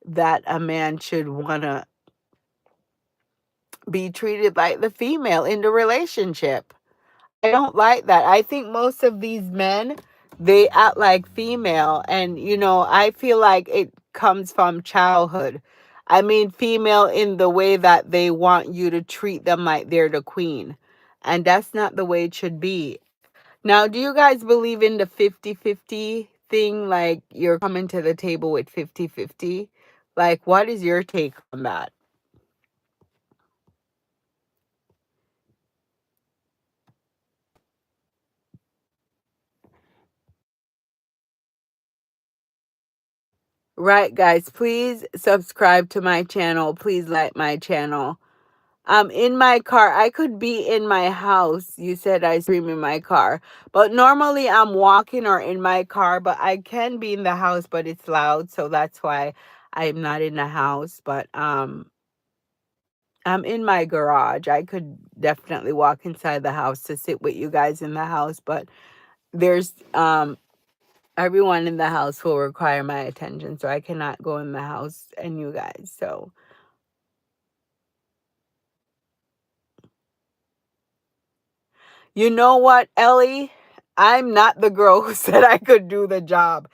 that a man should want to be treated like the female in the relationship. I don't like that. I think most of these men, they act like female. And, I feel like it comes from childhood. I mean, female in the way that they want you to treat them like they're the queen. And that's not the way it should be. Now, do you guys believe in the 50-50 thing? Like you're coming to the table with 50-50? Like, what is your take on that? Right, guys, please subscribe to my channel. Please like my channel. In my car. I could be in my house. You said I stream in my car. But normally I'm walking or in my car, but I can be in the house, but it's loud, so that's why I'm not in the house. But I'm in my garage. I could definitely walk inside the house to sit with you guys in the house, but there's everyone in the house will require my attention, so I cannot go in the house and you guys. So you know what, Ellie? I'm not the girl who said I could do the job.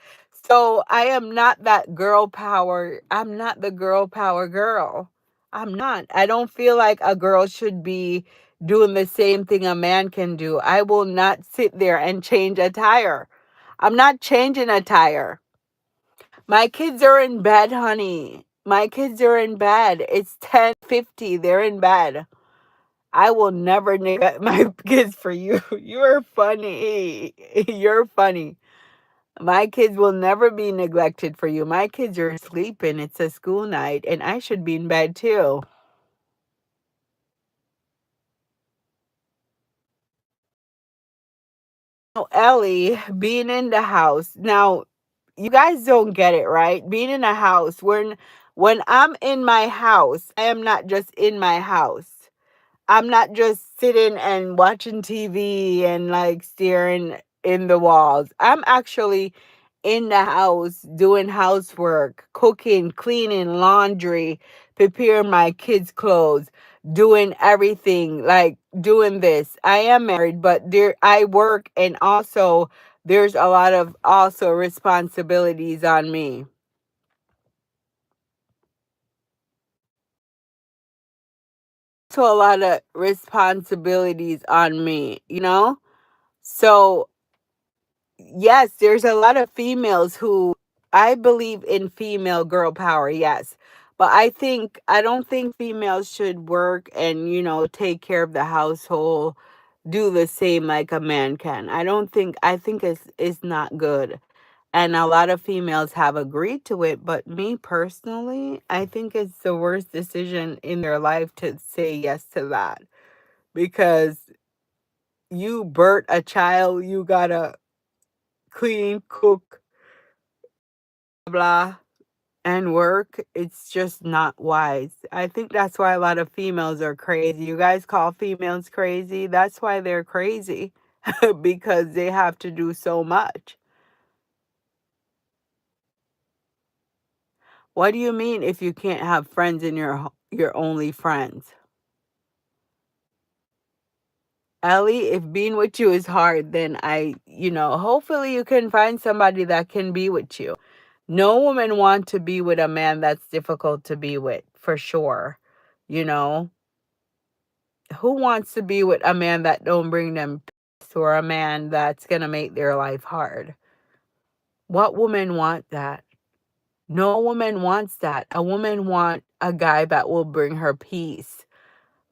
So I am not that girl power. I'm not the girl power girl. I'm not. I don't feel like a girl should be doing the same thing a man can do. I will not sit there and change a tire. I'm not changing a tire. My kids are in bed, honey. My kids are in bed. It's 10:50. They're in bed. I will never neglect my kids for you. You're funny. You're funny. My kids will never be neglected for you. My kids are sleeping. It's a school night, and I should be in bed too. Oh, Ellie, being in the house. Now, you guys don't get it, right? Being in a house, when I'm in my house, I am not just in my house. I'm not just sitting and watching TV and like staring in the walls. I'm actually in the house doing housework, cooking, cleaning, laundry, preparing my kids' clothes, doing everything, like doing this. I am married, but there I work, and also there's a lot of also responsibilities on me. So a lot of responsibilities on me, you know? So yes, there's a lot of females who I believe in female girl power, yes. But I don't think females should work and, take care of the household, do the same like a man can. I think it's not good. And a lot of females have agreed to it, but me personally, I think it's the worst decision in their life to say yes to that. Because you birth a child, you gotta clean, cook, blah, and work. It's just not wise. I think that's why a lot of females are crazy. You guys call females crazy? That's why they're crazy. Because they have to do so much. What do you mean if you can't have friends in your only friends? Ellie, if being with you is hard, then hopefully you can find somebody that can be with you. No woman want to be with a man that's difficult to be with, for sure. You know, who wants to be with a man that don't bring them peace, or a man that's going to make their life hard? What woman want that? No woman wants that. A woman want a guy that will bring her peace.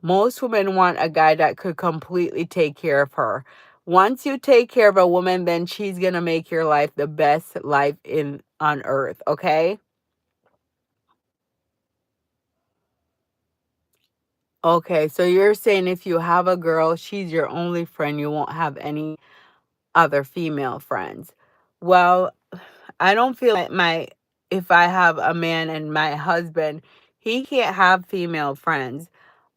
Most women want a guy that could completely take care of her. Once you take care of a woman, then she's going to make your life the best life in on earth, okay? Okay, so you're saying if you have a girl, she's your only friend, you won't have any other female friends. Well, I don't feel like if I have a man and my husband, he can't have female friends.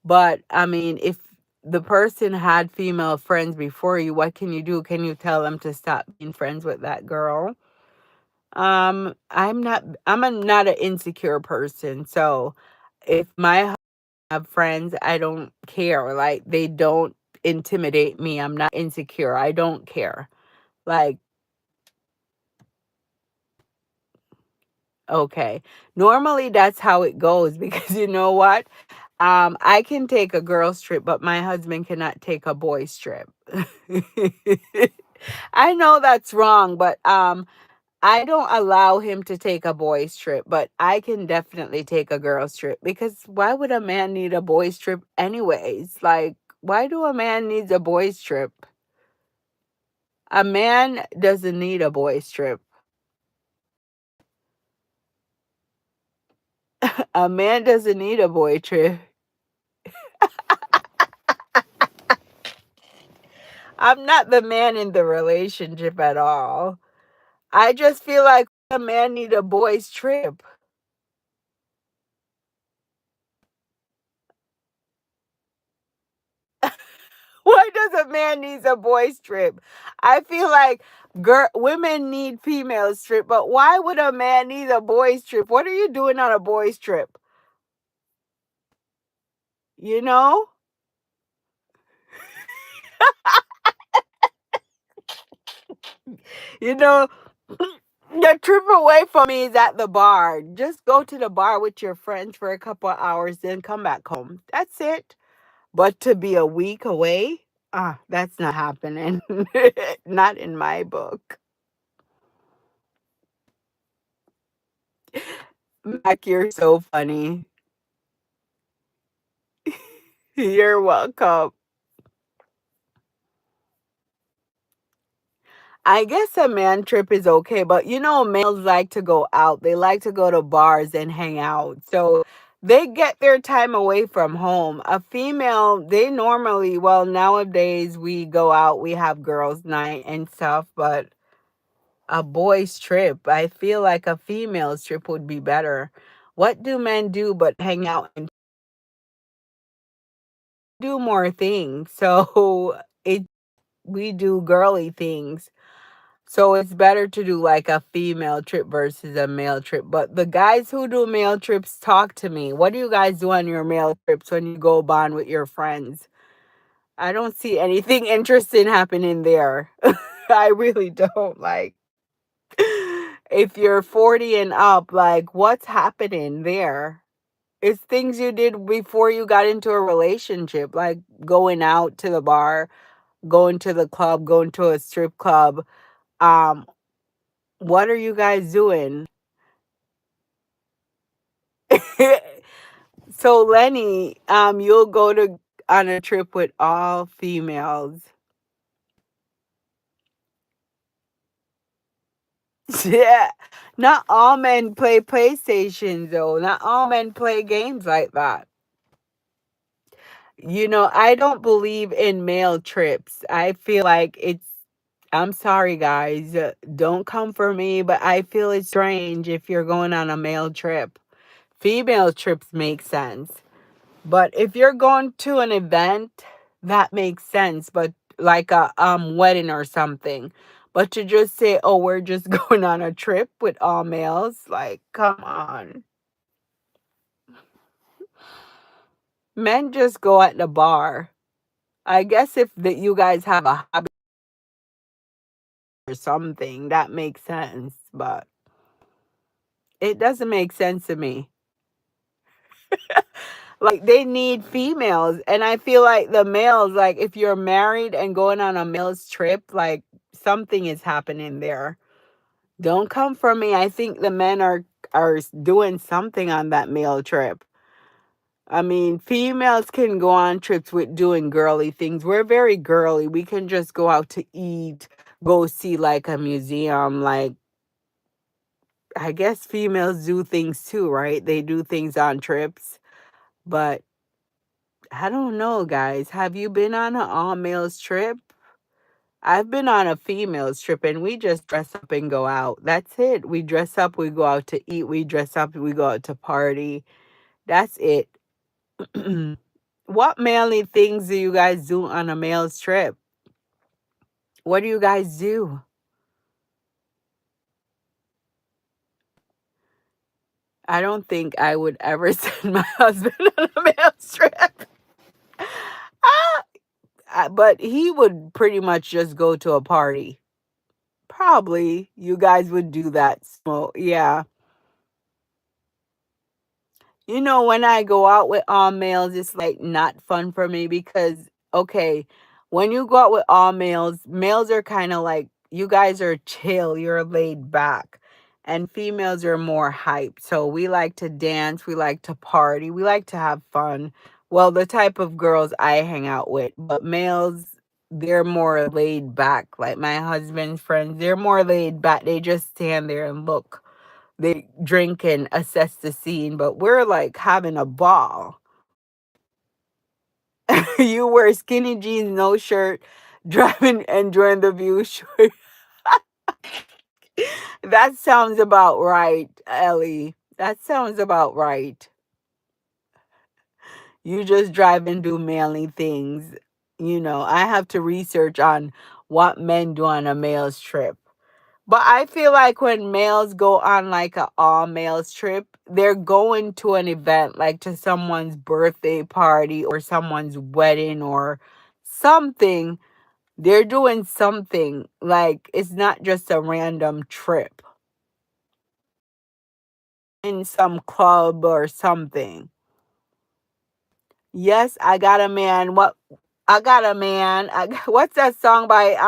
But I mean, if the person had female friends before you, what can you do? Can you tell them to stop being friends with that girl? I'm not an insecure person. So if my husband have friends, I don't care. Like, they don't intimidate me. I'm not insecure. I don't care. Like, okay. Normally that's how it goes because you know what? I can take a girl's trip, but my husband cannot take a boy's trip. I know that's wrong, but I don't allow him to take a boy's trip, but I can definitely take a girl's trip because why would a man need a boy's trip anyways? Like, why do a man needs a boy's trip? A man doesn't need a boy's trip. A man doesn't need a boy trip. I'm not the man in the relationship at all. I just feel like a man need a boy's trip. Why does a man needs a boy's trip? I feel like women need females trip, but why would a man need a boy's trip? What are you doing on a boy's trip? You know? You know, the trip away from me is at the bar. Just go to the bar with your friends for a couple of hours, then come back home. That's it. But to be a week away, that's not happening. Not in my book. Mac, you're so funny. You're welcome. I guess a man trip is okay, but males like to go out. They like to go to bars and hang out. So they get their time away from home. A female, they normally, well, nowadays we go out, we have girls' night and stuff, but a boys' trip, I feel like a female's trip would be better. What do men do but hang out and do more things? So it we do girly things. So it's better to do like a female trip versus a male trip. But the guys who do male trips, talk to me. What do you guys do on your male trips when you go bond with your friends? I don't see anything interesting happening there. I really don't. Like, if you're 40 and up, like, what's happening there? It's things you did before you got into a relationship, like going out to the bar, going to the club, going to a strip club. Um, what are you guys doing? So Lenny, you'll go to on a trip with all females. Yeah. Not all men play PlayStation though. Not all men play games like that. I don't believe in male trips. I feel like I'm sorry guys, don't come for me, but I feel it's strange if you're going on a male trip. Female trips make sense. But if you're going to an event, that makes sense, but like a wedding or something. But to just say, "Oh, we're just going on a trip with all males," like, come on. Men just go at the bar. I guess if you guys have a hobby or something, that makes sense, but it doesn't make sense to me. Like, they need females, and I feel like the males, like, if you're married and going on a male's trip, like, something is happening there. Don't come for me. I think the men are doing something on that male trip. I mean, females can go on trips with doing girly things. We're very girly. We can just go out to eat, go see like a museum. Like, I guess females do things too, right? They do things on trips. But I don't know, guys. Have you been on an all males trip? I've been on a females trip and we just dress up and go out. That's it. We dress up, we go out to eat, we dress up, we go out to party. That's it. What manly things do you guys do on a male's trip? What do you guys do? I don't think I would ever send my husband on a male's trip. Ah, but he would pretty much just go to a party. Probably you guys would do that. So, yeah. You know, when I go out with all males, it's like not fun for me because, okay, when you go out with all males, males are kind of like, you guys are chill, you're laid back, and females are more hype. So we like to dance, we like to party, we like to have fun. Well, the type of girls I hang out with, but males, they're more laid back. Like my husband's friends, they're more laid back. They just stand there and look, they drink and assess the scene, but we're like having a ball. You wear skinny jeans, no shirt, driving, enjoying the view. Sure. That sounds about right, Ellie. That sounds about right. You just drive and do manly things. You know, I have to research on what men do on a male's trip. But I feel like when males go on like a all males trip, they're going to an event, like to someone's birthday party or someone's wedding or something. They're doing something. Like it's not just a random trip in some club or something. Yes, I got a man. What I got a man. What's that song by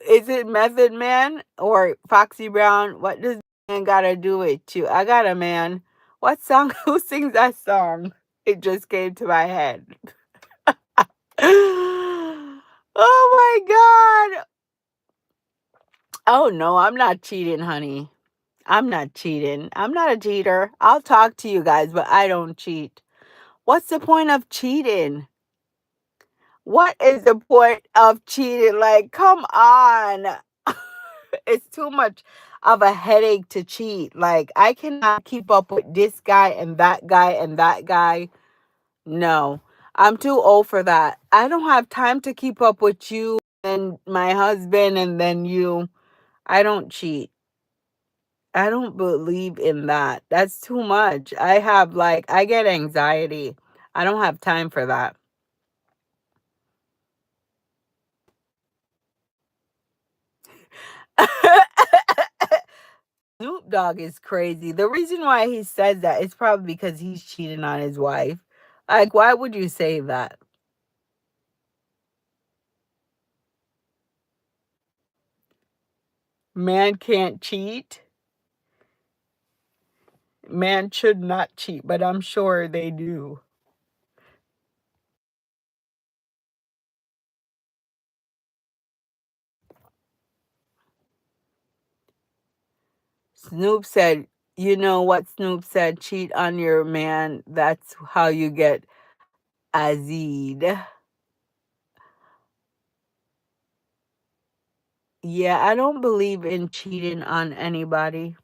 is it Method Man or Foxy Brown? What does man gotta do with you? I got a man. What song? Who sings that song? It just came to my head. Oh my God. Oh no, I'm not cheating, honey. I'm not cheating. I'm not a cheater. I'll talk to you guys, but I don't cheat. What's the point of cheating? What is the point of cheating? Like, come on. It's too much of a headache to cheat. Like, I cannot keep up with this guy and that guy and that guy. No, I'm too old for that. I don't have time to keep up with you and my husband and then you. I don't cheat. I don't believe in that. That's too much. I get anxiety. I don't have time for that. Snoop Dogg is crazy. The reason why he says that is probably because he's cheating on his wife. Like, why would you say that? Man can't cheat. Man should not cheat, but I'm sure they do. Snoop said, you know what Snoop said? Cheat on your man. That's how you get Azid. Yeah, I don't believe in cheating on anybody.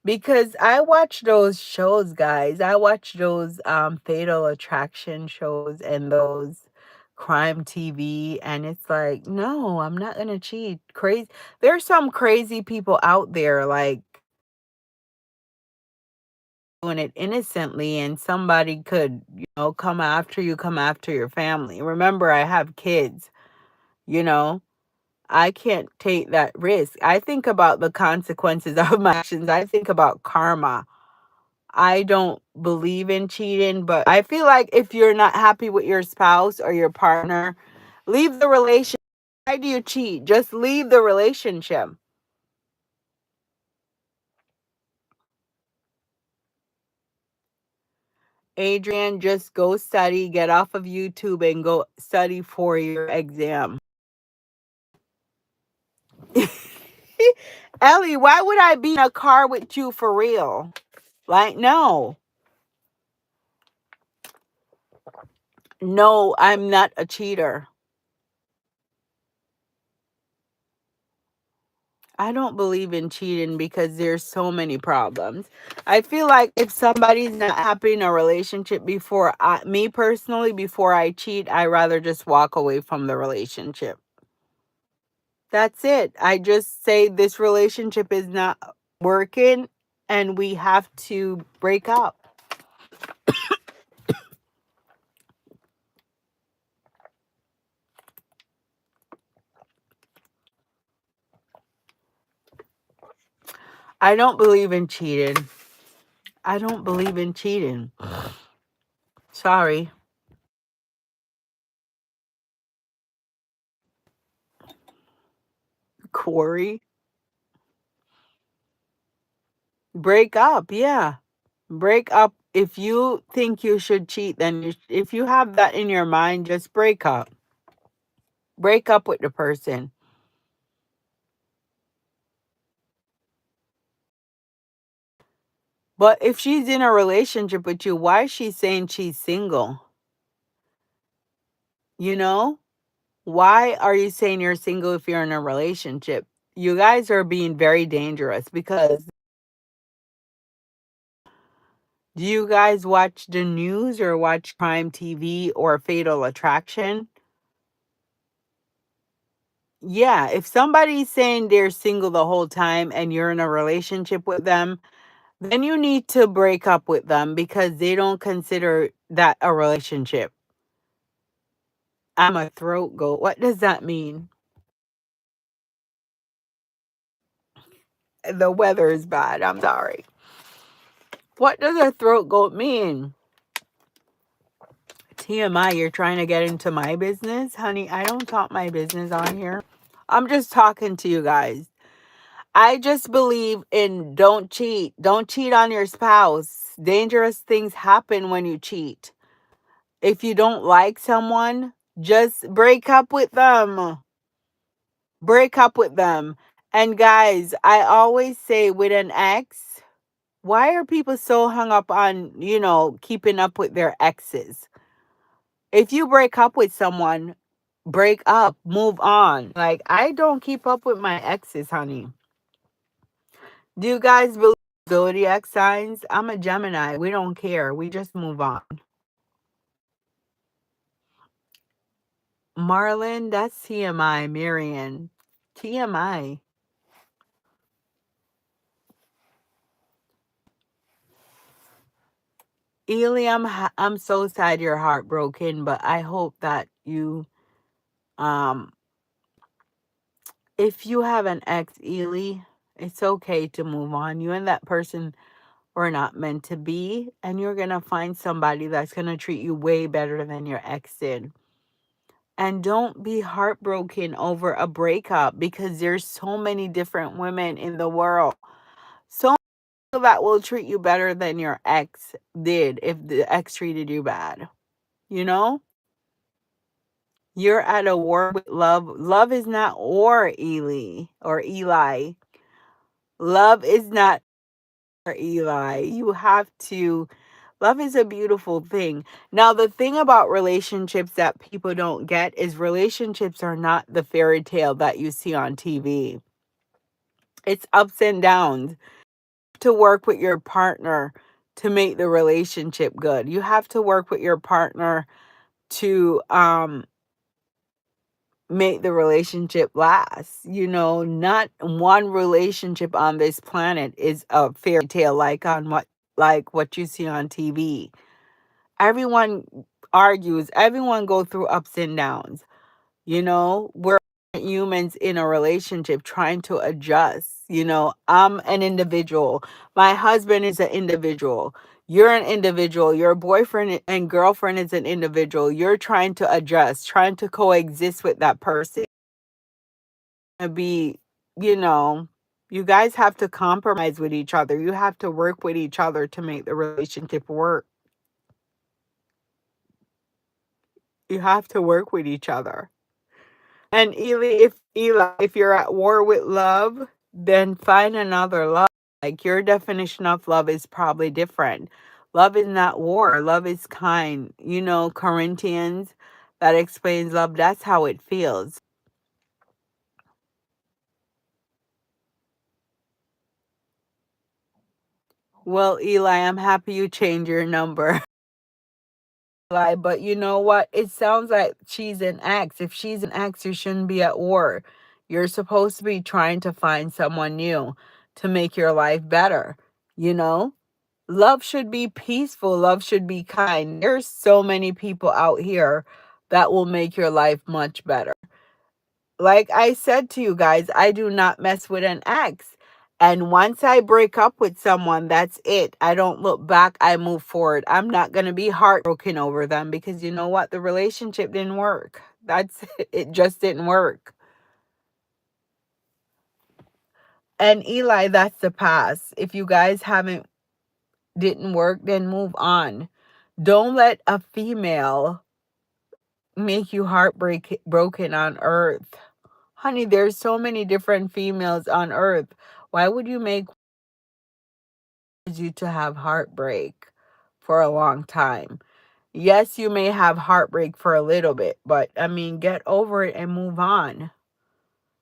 Because I watch those shows, guys. I watch those Fatal Attraction shows and those crime TV, and it's like, no, I'm not gonna cheat. Crazy. There's some crazy people out there like doing it innocently, and somebody could, come after you, come after your family. Remember, I have kids, you know. I can't take that risk. I think about the consequences of my actions. I think about karma. I don't believe in cheating, but I feel like if you're not happy with your spouse or your partner, leave the relationship. Why do you cheat? Just leave the relationship. Adrian, just go study, get off of YouTube and go study for your exam. Ellie, why would I be in a car with you for real? Like, no. No, I'm not a cheater. I don't believe in cheating because there's so many problems. I feel like if somebody's not happy in a relationship me personally, before I cheat, I rather just walk away from the relationship. That's it. I just say this relationship is not working and we have to break up. I don't believe in cheating. I don't believe in cheating. Sorry. Corey. Break up. Yeah. Break up. If you think you should cheat, then if you have that in your mind, just break up. Break up with the person. But if she's in a relationship with you, why is she saying she's single? You know? Why are you saying you're single if you're in a relationship? You guys are being very dangerous because do you guys watch the news or watch crime TV or Fatal Attraction? Yeah, if somebody's saying they're single the whole time and you're in a relationship with them, then you need to break up with them because they don't consider that a relationship. I'm a throat goat. What does that mean? The weather is bad. I'm sorry. What does a throat goat mean? TMI, you're trying to get into my business? Honey, I don't talk my business on here. I'm just talking to you guys. I just believe in don't cheat. Don't cheat on your spouse. Dangerous things happen when you cheat. If you don't like someone, just break up with them. Break up with them. And guys, I always say with an ex, why are people so hung up on, keeping up with their exes? If you break up with someone, break up, move on. Like, I don't keep up with my exes, honey. Do you guys believe zodiac signs? I'm a Gemini. We don't care. We just move on. Marlon, that's TMI. Marion, TMI. Ely, I'm so sad you're heartbroken, but I hope that um if you have an ex, Ely, it's okay to move on. You and that person were not meant to be, and you're gonna find somebody that's gonna treat you way better than your ex did. And don't be heartbroken over a breakup because there's so many different women in the world. So many people that will treat you better than your ex did if the ex treated you bad. You know? You're at a war with love. Love is not war, Eli or Eli. Love is not for Eli. You have to. Love is a beautiful thing. Now, the thing about relationships that people don't get is relationships are not the fairy tale that you see on TV. It's ups and downs. To work with your partner to make the relationship good. You have to work with your partner to make the relationship last. Not one relationship on this planet is a fairy tale like what you see on TV. Everyone argues, everyone go through ups and downs. We're humans in a relationship trying to adjust. I'm an individual. My husband is an individual. You're an individual. Your boyfriend and girlfriend is an individual. You're trying to adjust, trying to coexist with that person. Be, you know, you guys have to compromise with each other. You have to work with each other to make the relationship work. You have to work with each other. And Eli, if you're at war with love, then find another love. Like your definition of love is probably different. Love is not war. Love is kind. Corinthians, that explains love. That's how it feels. Well, Eli, I'm happy you changed your number. Eli, but you know what? It sounds like she's an ex. If she's an ex, you shouldn't be at war. You're supposed to be trying to find someone new to make your life better. You know? Love should be peaceful. Love should be kind. There's so many people out here that will make your life much better. Like I said to you guys, I do not mess with an ex. And once I break up with someone, that's it. I don't look back. I move forward. I'm not going to be heartbroken over them because you know what? The relationship didn't work. That's it. It just didn't work. And Eli, that's the past. If you guys haven't didn't work, then move on. Don't let a female make you heartbreak broken on earth. Honey, there's so many different females on earth. Why would you make you to have heartbreak for a long time? Yes, you may have heartbreak for a little bit, but I mean, get over it and move on.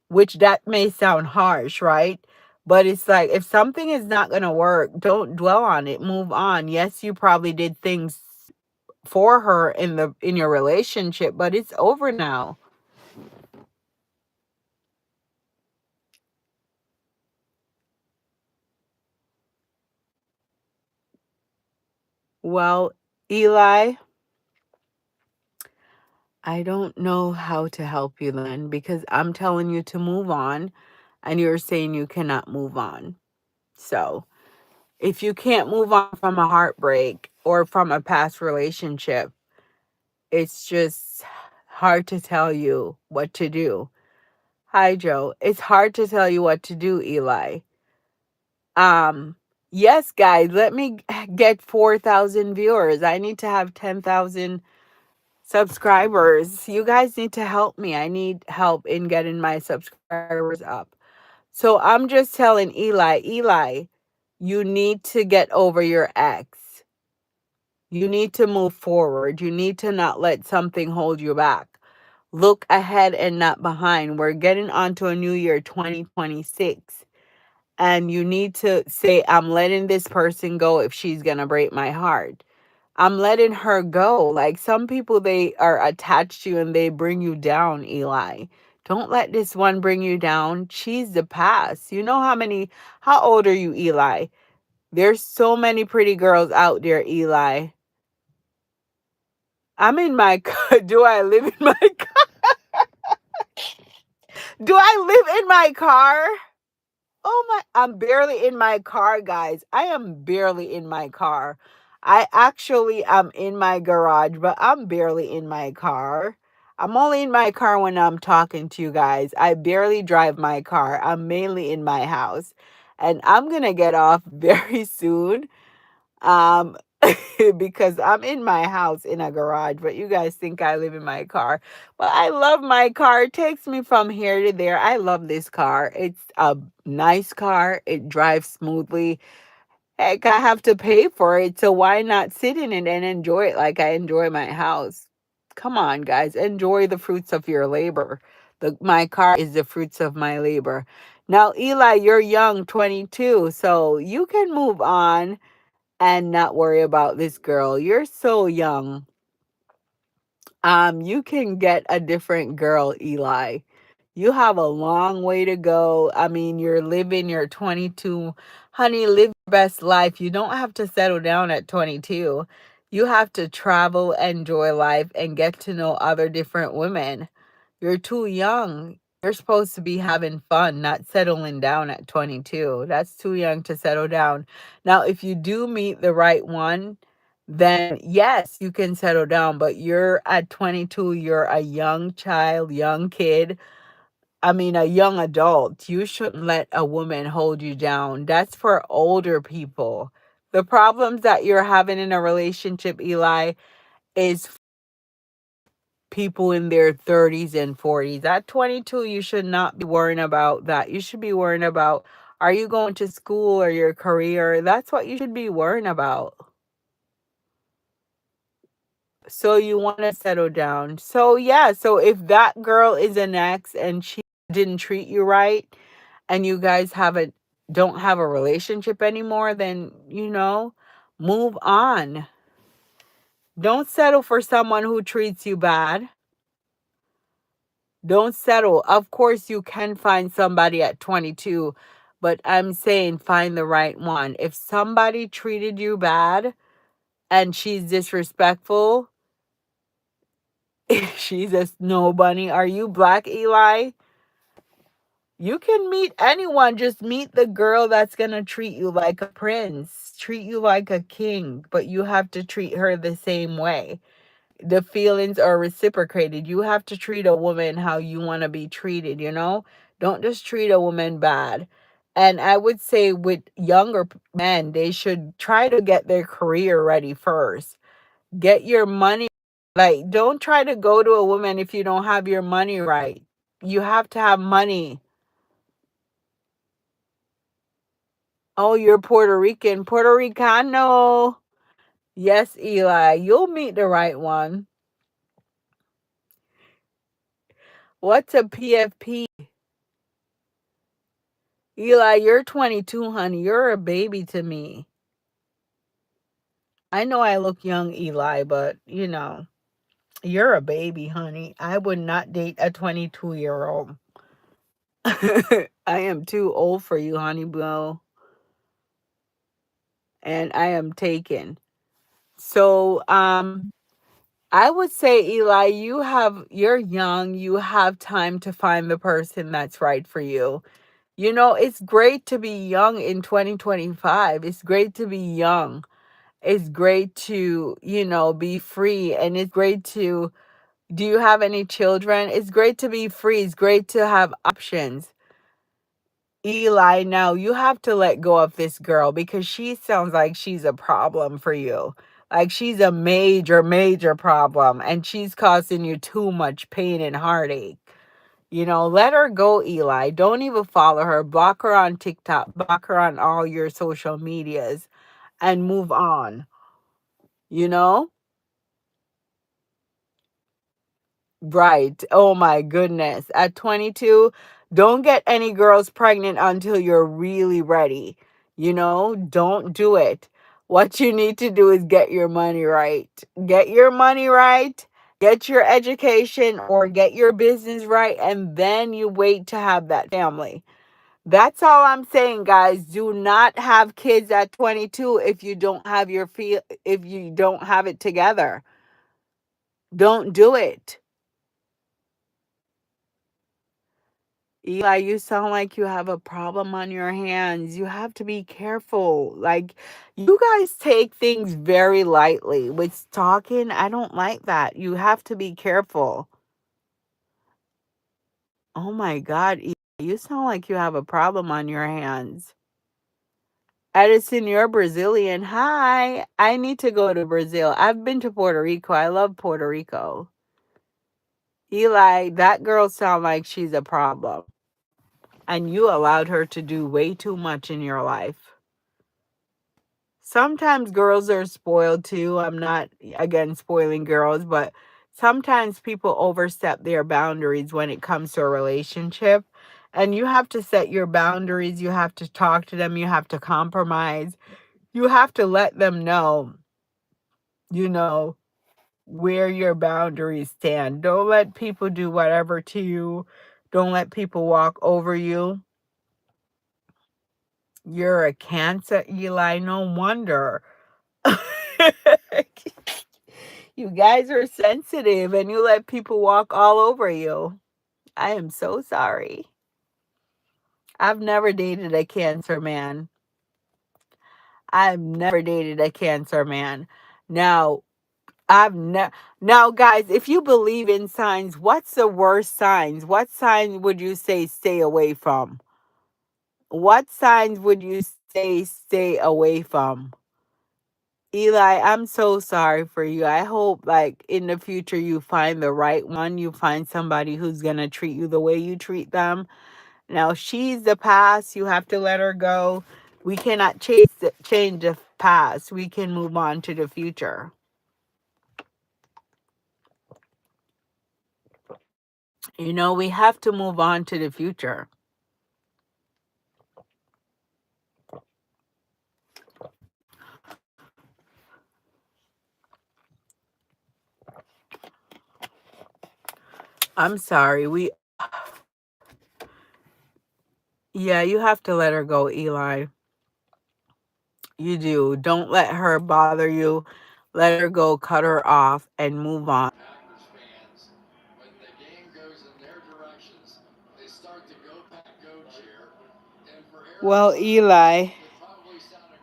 Which that may sound harsh, right? But it's like if something is not going to work, don't dwell on it. Move on. Yes, you probably did things for her in your relationship, but it's over now. Well, Eli, I don't know how to help you then because I'm telling you to move on and you're saying you cannot move on. So, if you can't move on from a heartbreak or from a past relationship, it's just hard to tell you what to do. Hi, Joe. It's hard to tell you what to do, Eli. Um, yes, guys, let me get 4,000 viewers. I need to have 10,000 subscribers. You guys need to help me. I need help in getting my subscribers up. So I'm just telling Eli, you need to get over your ex. You need to move forward. You need to not let something hold you back. Look ahead and not behind. We're getting onto a new year, 2026. And you need to say, I'm letting this person go if she's going to break my heart. I'm letting her go. Like some people, they are attached to you and they bring you down, Eli. Don't let this one bring you down. She's the past. You know how old are you, Eli? There's so many pretty girls out there, Eli. I'm in my car. Do I live in my car? Do I live in my car? Oh my, I'm barely in my car, guys. I am barely in my car. I actually am in my garage, but I'm barely in my car. I'm only in my car when I'm talking to you guys. I barely drive my car. I'm mainly in my house. And I'm going to get off very soon. Um because I'm in my house in a garage, but you guys think I live in my car. But I love my car. It takes me from here to there. I love this car. It's a nice car. It drives smoothly. Heck, I have to pay for it, so why not sit in it and enjoy it like I enjoy my house? Come on, guys. Enjoy the fruits of your labor. My car is the fruits of my labor. Now, Eli, you're young, 22, so you can move on and not worry about this girl. You're so young. You can get a different girl, Eli. You have a long way to go. I mean, you're 22. Honey, live your best life. You don't have to settle down at 22. You have to travel, enjoy life, and get to know other different women. You're too young. You're supposed to be having fun, not settling down at 22. That's too young to settle down. Now, if you do meet the right one, then yes, you can settle down. But you're at 22, you're a young child, young kid. I mean, a young adult. You shouldn't let a woman hold you down. That's for older people. The problems that you're having in a relationship, Eli, is people in their 30s and 40s. At 22, you should not be worrying about that. You should be worrying about, are you going to school or your career? That's what you should be worrying about. So you want to settle down. So yeah, so if that girl is an ex and she didn't treat you right and you guys don't have a relationship anymore, then move on. Don't settle for someone who treats you bad. Don't settle. Of course, you can find somebody at 22, but I'm saying find the right one. If somebody treated you bad and she's disrespectful, she's a snow bunny. Are you black, Eli? You can meet anyone, just meet the girl that's gonna treat you like a prince, treat you like a king, but you have to treat her the same way. The feelings are reciprocated. You have to treat a woman how you want to be treated, you know? Don't just treat a woman bad. And I would say with younger men, they should try to get their career ready first. Get your money. Like, don't try to go to a woman if you don't have your money right. You have to have money. Oh, you're Puerto Rican. Puerto Ricano. Yes, Eli, you'll meet the right one. What's a PFP? Eli, you're 22, honey. You're a baby to me. I know I look young, Eli, but you're a baby, honey. I would not date a 22-year-old. I am too old for you, honey boo. And I am taken. So, I would say, Eli, you're young, you have time to find the person that's right for you. It's great to be young in 2025. It's great to be young. It's great to, be free. And it's great to, do you have any children? It's great to be free. It's great to have options. Eli, now you have to let go of this girl because she sounds like she's a problem for you. Like she's a major, major problem and she's causing you too much pain and heartache. Let her go, Eli. Don't even follow her. Block her on TikTok. Block her on all your social medias and move on. You know? Right. Oh my goodness. At 22, don't get any girls pregnant until you're really ready. Don't do it. What you need to do is get your money right. Get your money right. Get your education or get your business right. And then you wait to have that family. That's all I'm saying, guys. Do not have kids at 22 if you don't have if you don't have it together. Don't do it. Eli, you sound like you have a problem on your hands. You have to be careful. Like, you guys take things very lightly. With talking, I don't like that. You have to be careful. Oh my God, Eli, you sound like you have a problem on your hands. Edison, you're Brazilian. Hi. I need to go to Brazil. I've been to Puerto Rico. I love Puerto Rico. Eli, that girl sound like she's a problem. And you allowed her to do way too much in your life. Sometimes girls are spoiled too. I'm not, again, spoiling girls, but sometimes people overstep their boundaries when it comes to a relationship. And you have to set your boundaries. You have to talk to them. You have to compromise. You have to let them know, you know, where your boundaries stand. Don't let people do whatever to you. Don't let people walk over you. You're a Cancer, Eli. No wonder. You guys are sensitive and you let people walk all over you. I am so sorry. I've never dated a Cancer man. I've never dated a Cancer man. Now, I've never. Now, guys, if you believe in signs, what's the worst signs? What signs would you say stay away from? What signs would you say stay away from? Eli, I'm so sorry for you. I hope like in the future you find the right one. You find somebody who's going to treat you the way you treat them. Now, she's the past. You have to let her go. We cannot change the past. We can move on to the future. We have to move on to the future. I'm sorry. Yeah, you have to let her go, Eli. You do. Don't let her bother you. Let her go, cut her off, and move on. Well, Eli,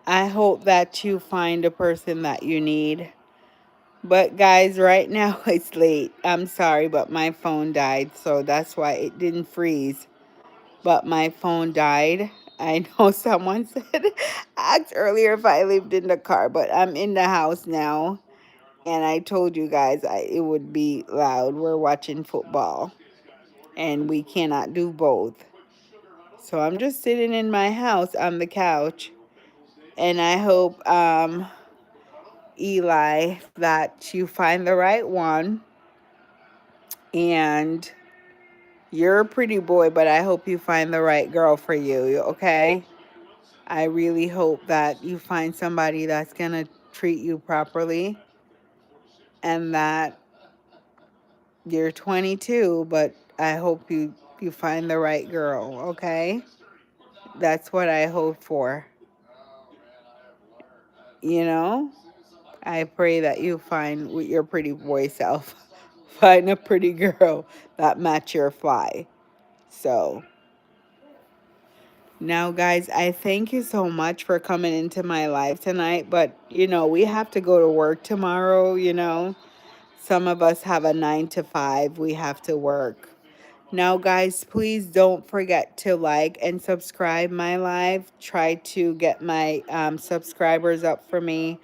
I hope that you find a person that you need. But guys, right now it's late. I'm sorry, but my phone died, so that's why it didn't freeze. But my phone died. I know someone said asked earlier if I lived in the car, but I'm in the house now. And I told you guys it would be loud. We're watching football, and we cannot do both. So I'm just sitting in my house on the couch, and I hope Eli, that you find the right one. And you're a pretty boy, but I hope you find the right girl for you, okay? I really hope that you find somebody that's going to treat you properly, and that you're 22, but I hope you find the right girl, okay? That's what I hope for. You know? I pray that you find with your pretty boy self, find a pretty girl that match your fly. So, now guys, I thank you so much for coming into my life tonight, but we have to go to work tomorrow. Some of us have a 9 to 5, we have to work. Now, guys, please don't forget to like and subscribe my live. Try to get my subscribers up for me.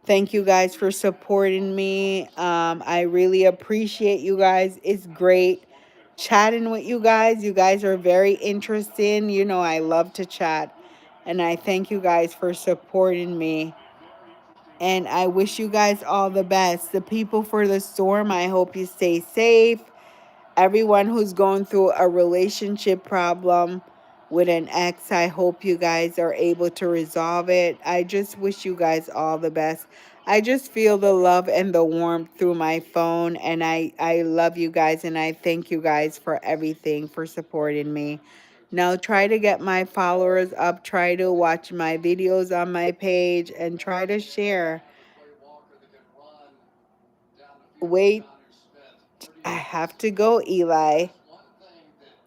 Thank you guys for supporting me. I really appreciate you guys. It's great chatting with you guys. You guys are very interesting. I love to chat. And I thank you guys for supporting me. And I wish you guys all the best. The people for the storm, I hope you stay safe. Everyone who's going through a relationship problem with an ex, I hope you guys are able to resolve it. I just wish you guys all the best. I just feel the love and the warmth through my phone, and I love you guys, and I thank you guys for everything, for supporting me. Now try to get my followers up, try to watch my videos on my page, and try to share. Wait, I have to go, Eli.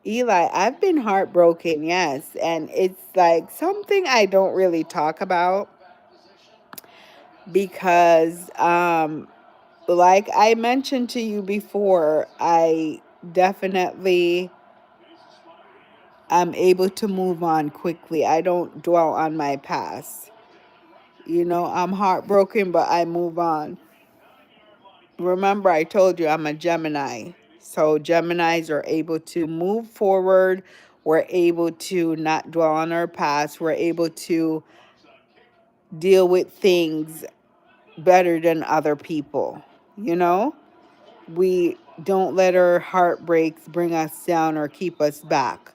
Eli, I've been heartbroken, yes. And it's like something I don't really talk about because, like I mentioned to you before, I definitely am able to move on quickly. I don't dwell on my past. I'm heartbroken, but I move on. Remember, I told you I'm a Gemini. So Geminis are able to move forward. We're able to not dwell on our past. We're able to deal with things better than other people. You know, we don't let our heartbreaks bring us down or keep us back.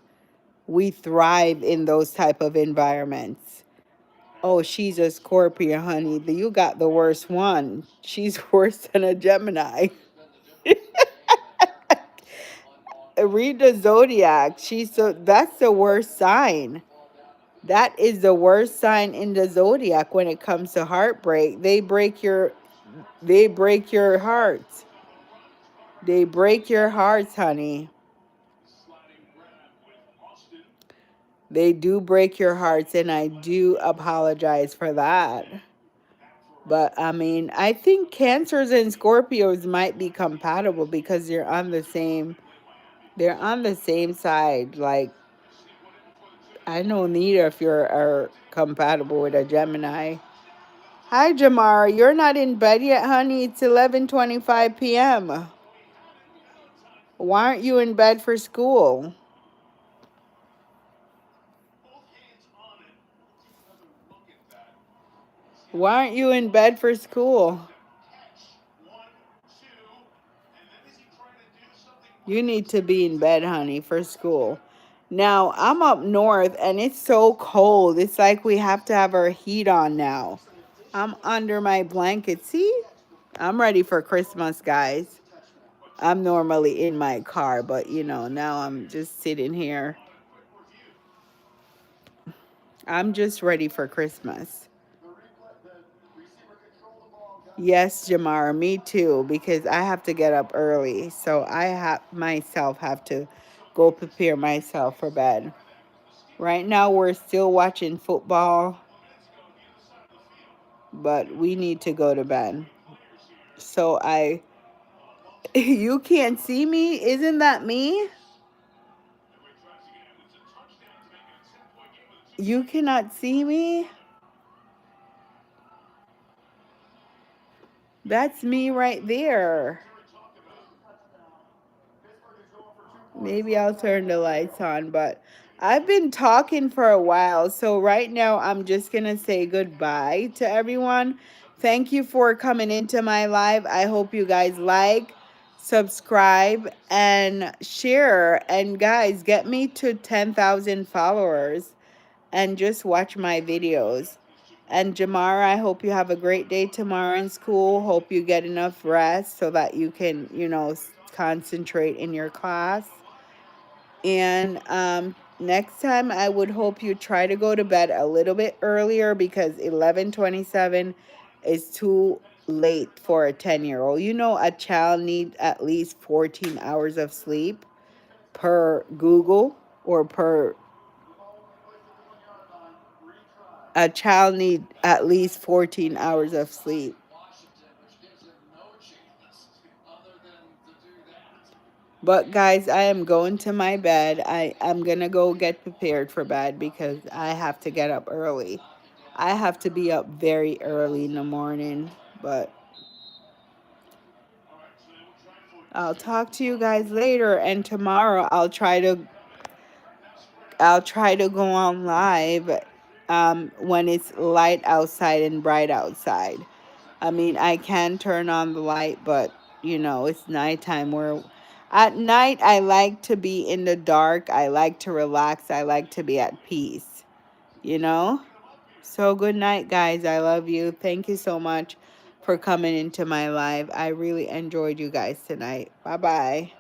We thrive in those type of environments. Oh, she's a Scorpio, honey. You got the worst one. She's worse than a Gemini. Read the zodiac. That's the worst sign. That is the worst sign in the zodiac when it comes to heartbreak. They break your hearts. They break your hearts, honey. They do break your hearts, and I do apologize for that. But I mean, I think Cancers and Scorpios might be compatible because they're on the same side. Like, I know neither if you're are compatible with a Gemini. Hi, Jamara. You're not in bed yet, honey. It's 11:25 p.m. Why aren't you in bed for school? Why aren't you in bed for school? You need to be in bed, honey, for school. Now, I'm up north and it's so cold. It's like we have to have our heat on now. I'm under my blanket. See? I'm ready for Christmas, guys. I'm normally in my car, but now I'm just sitting here. I'm just ready for Christmas. Yes, Jamara, me too, because I have to get up early. So I have to go prepare myself for bed. Right now, we're still watching football, but we need to go to bed. So you can't see me? Isn't that me? You cannot see me? That's me right there. Maybe I'll turn the lights on, but I've been talking for a while. So right now I'm just going to say goodbye to everyone. Thank you for coming into my live. I hope you guys like, subscribe, and share. And guys, get me to 10,000 followers and just watch my videos. And Jamara, I hope you have a great day tomorrow in school. Hope you get enough rest so that you can, concentrate in your class. And next time, I would hope you try to go to bed a little bit earlier because 11:27 is too late for a 10-year-old. A child needs at least 14 hours of sleep per Google, or per a child need at least 14 hours of sleep. But guys, I am going to my bed. I'm going to go get prepared for bed because I have to get up early. I have to be up very early in the morning. But I'll talk to you guys later, and tomorrow I'll try to go on live when it's light outside and bright outside. I mean, I can turn on the light, but it's nighttime. Where at night I like to be in the dark. I like to relax. I like to be at peace, you know? So good night, guys. I love you. Thank you so much for coming into my live. I really enjoyed you guys tonight. Bye-bye.